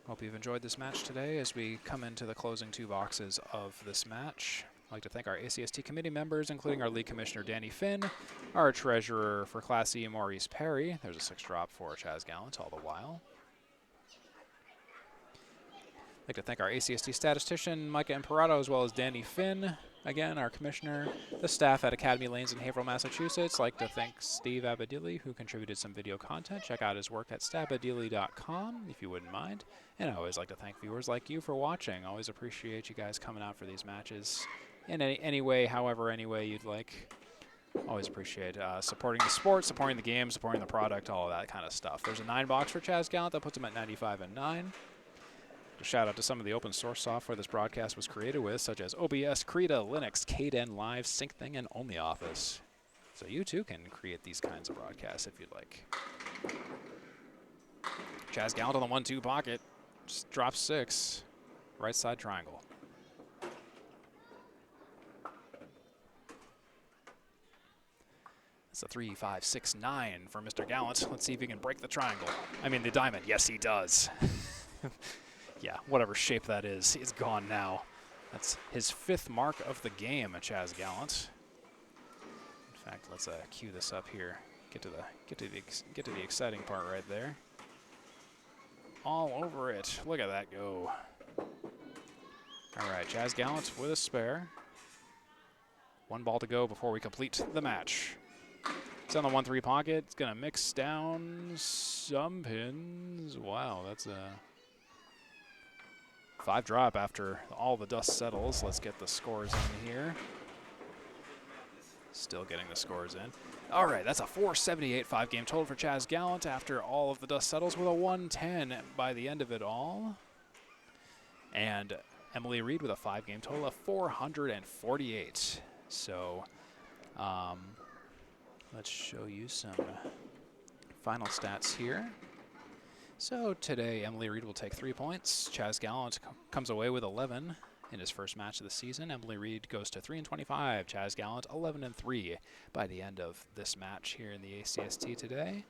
Hope you've enjoyed this match today as we come into the closing 2 boxes of this match. I'd like to thank our ACST committee members, including our league commissioner, Danny Finn, our treasurer for Class E, Maurice Perry. There's a 6 drop for Chas Gallant all the while. I'd like to thank our ACST statistician, Micah Imperato, as well as Danny Finn, again, our commissioner, the staff at Academy Lanes in Haverhill, Massachusetts. I'd like to thank Steve Abadili, who contributed some video content. Check out his work at stabadili.com, if you wouldn't mind. And I always like to thank viewers like you for watching. Always appreciate you guys coming out for these matches in any way, however, any way you'd like. Always appreciate supporting the sport, supporting the game, supporting the product, all of that kind of stuff. There's a 9 box for Chas Gallant that puts him at 95 and 9. A shout out to some of the open source software this broadcast was created with, such as OBS, Krita, Linux, Kden Live, SyncThing, and OnlyOffice. So you too can create these kinds of broadcasts if you'd like. Chas Gallant on the 1-2 pocket, just drops 6, right side triangle. It's a 3, 5, 6, 9 for Mr. Gallant. Let's see if he can break the triangle. I mean the diamond. Yes, he does. Yeah, whatever shape that is gone now. That's his 5th mark of the game, Chas Gallant. In fact, let's cue this up here. Get to the exciting part right there. All over it. Look at that go. All right, Chas Gallant with a spare. 1 ball to go before we complete the match. It's on the 1-3 pocket. It's gonna mix down some pins. Wow, that's a 5 drop after all the dust settles. Let's get the scores in here. Still getting the scores in. All right, that's a 478 5-game total for Chas Gallant after all of the dust settles with a 110 by the end of it all. And Emily Reid with a 5-game total of 448. So let's show you some final stats here. So today, Emily Reid will take 3 points. Chas Gallant comes away with 11 in his first match of the season. Emily Reid goes to 3 and 25. Chas Gallant 11 and 3 by the end of this match here in the ACST today.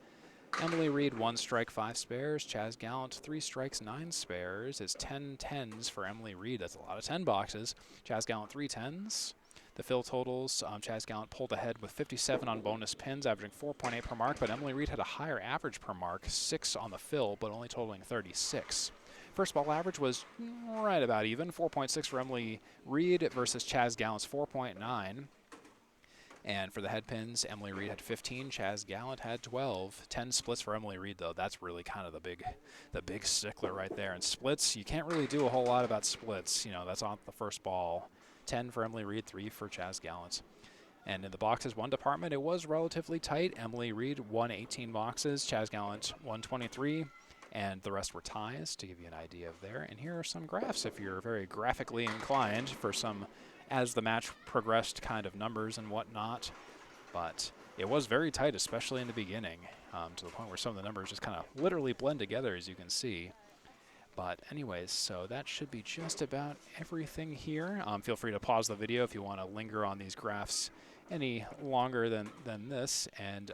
Emily Reid 1 strike, 5 spares. Chas Gallant 3 strikes, 9 spares. It's 10 10s for Emily Reid. That's a lot of 10 boxes. Chas Gallant 3 10s. The fill totals, Chas Gallant pulled ahead with 57 on bonus pins, averaging 4.8 per mark, but Emily Reid had a higher average per mark, 6 on the fill, but only totaling 36. First ball average was right about even, 4.6 for Emily Reid versus Chas Gallant's 4.9. And for the head pins, Emily Reid had 15, Chas Gallant had 12. 10 splits for Emily Reid, though. That's really kind of the big stickler right there. And splits, you can't really do a whole lot about splits. You know, that's on the first ball. 10 for Emily Reid, 3 for Chas Gallant. And in the boxes 1 department, it was relatively tight. Emily Reid won 18 boxes, Chas Gallant won 23, and the rest were ties, to give you an idea of there. And here are some graphs if you're very graphically inclined for some as the match progressed kind of numbers and whatnot. But it was very tight, especially in the beginning, to the point where some of the numbers just kind of literally blend together, as you can see. But anyways, so that should be just about everything here. Feel free to pause the video if you want to linger on these graphs any longer than this. And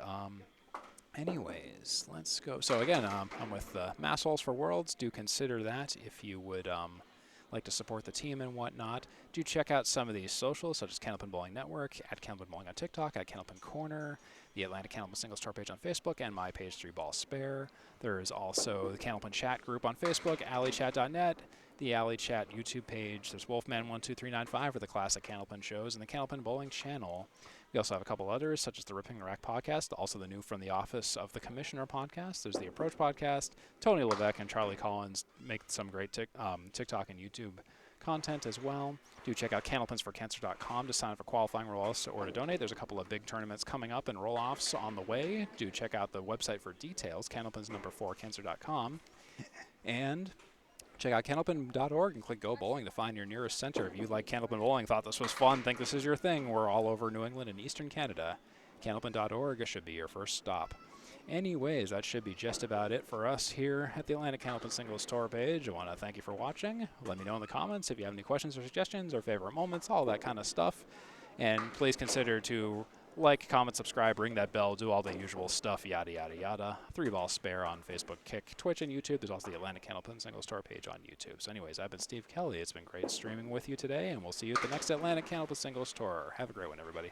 anyways, let's go. So again, I'm with Mass Holes for Worlds. Do consider that if you would like to support the team and whatnot. Do check out some of these socials, such as Candlepin Bowling Network, at Candlepin Bowling on TikTok, at Candlepin Corner, the Atlantic Candlepin Singles Tour page on Facebook, and my page 3 Ball Spare. There is also the Candlepin Chat group on Facebook, alleychat.net, the Alley Chat YouTube page. There's Wolfman12395 for the classic Candlepin shows, and the Candlepin Bowling channel. We also have a couple others, such as the Ripping the Rack podcast, also the new From the Office of the Commissioner podcast. There's the Approach podcast. Tony Levesque and Charlie Collins make some great TikTok and YouTube content as well. Do check out candlepinsforcancer.com to sign up for qualifying roll-offs or to donate. There's a couple of big tournaments coming up and roll-offs on the way. Do check out the website for details, candlepins4cancer.com. And check out candlepin.org and click Go Bowling to find your nearest center. If you like Candlepin Bowling, thought this was fun, think this is your thing, we're all over New England and Eastern Canada. Candlepin.org should be your first stop. Anyways, that should be just about it for us here at the Atlantic Candlepin Singles Tour page. I want to thank you for watching. Let me know in the comments if you have any questions or suggestions or favorite moments, all that kind of stuff. And please consider to like, comment, subscribe, ring that bell, do all the usual stuff, yada, yada, yada. 3-Ball Spare on Facebook, Kick, Twitch, and YouTube. There's also the Atlantic Candlepin Singles Tour page on YouTube. So anyways, I've been Steve Kelly. It's been great streaming with you today, and we'll see you at the next Atlantic Candlepin Singles Tour. Have a great one, everybody.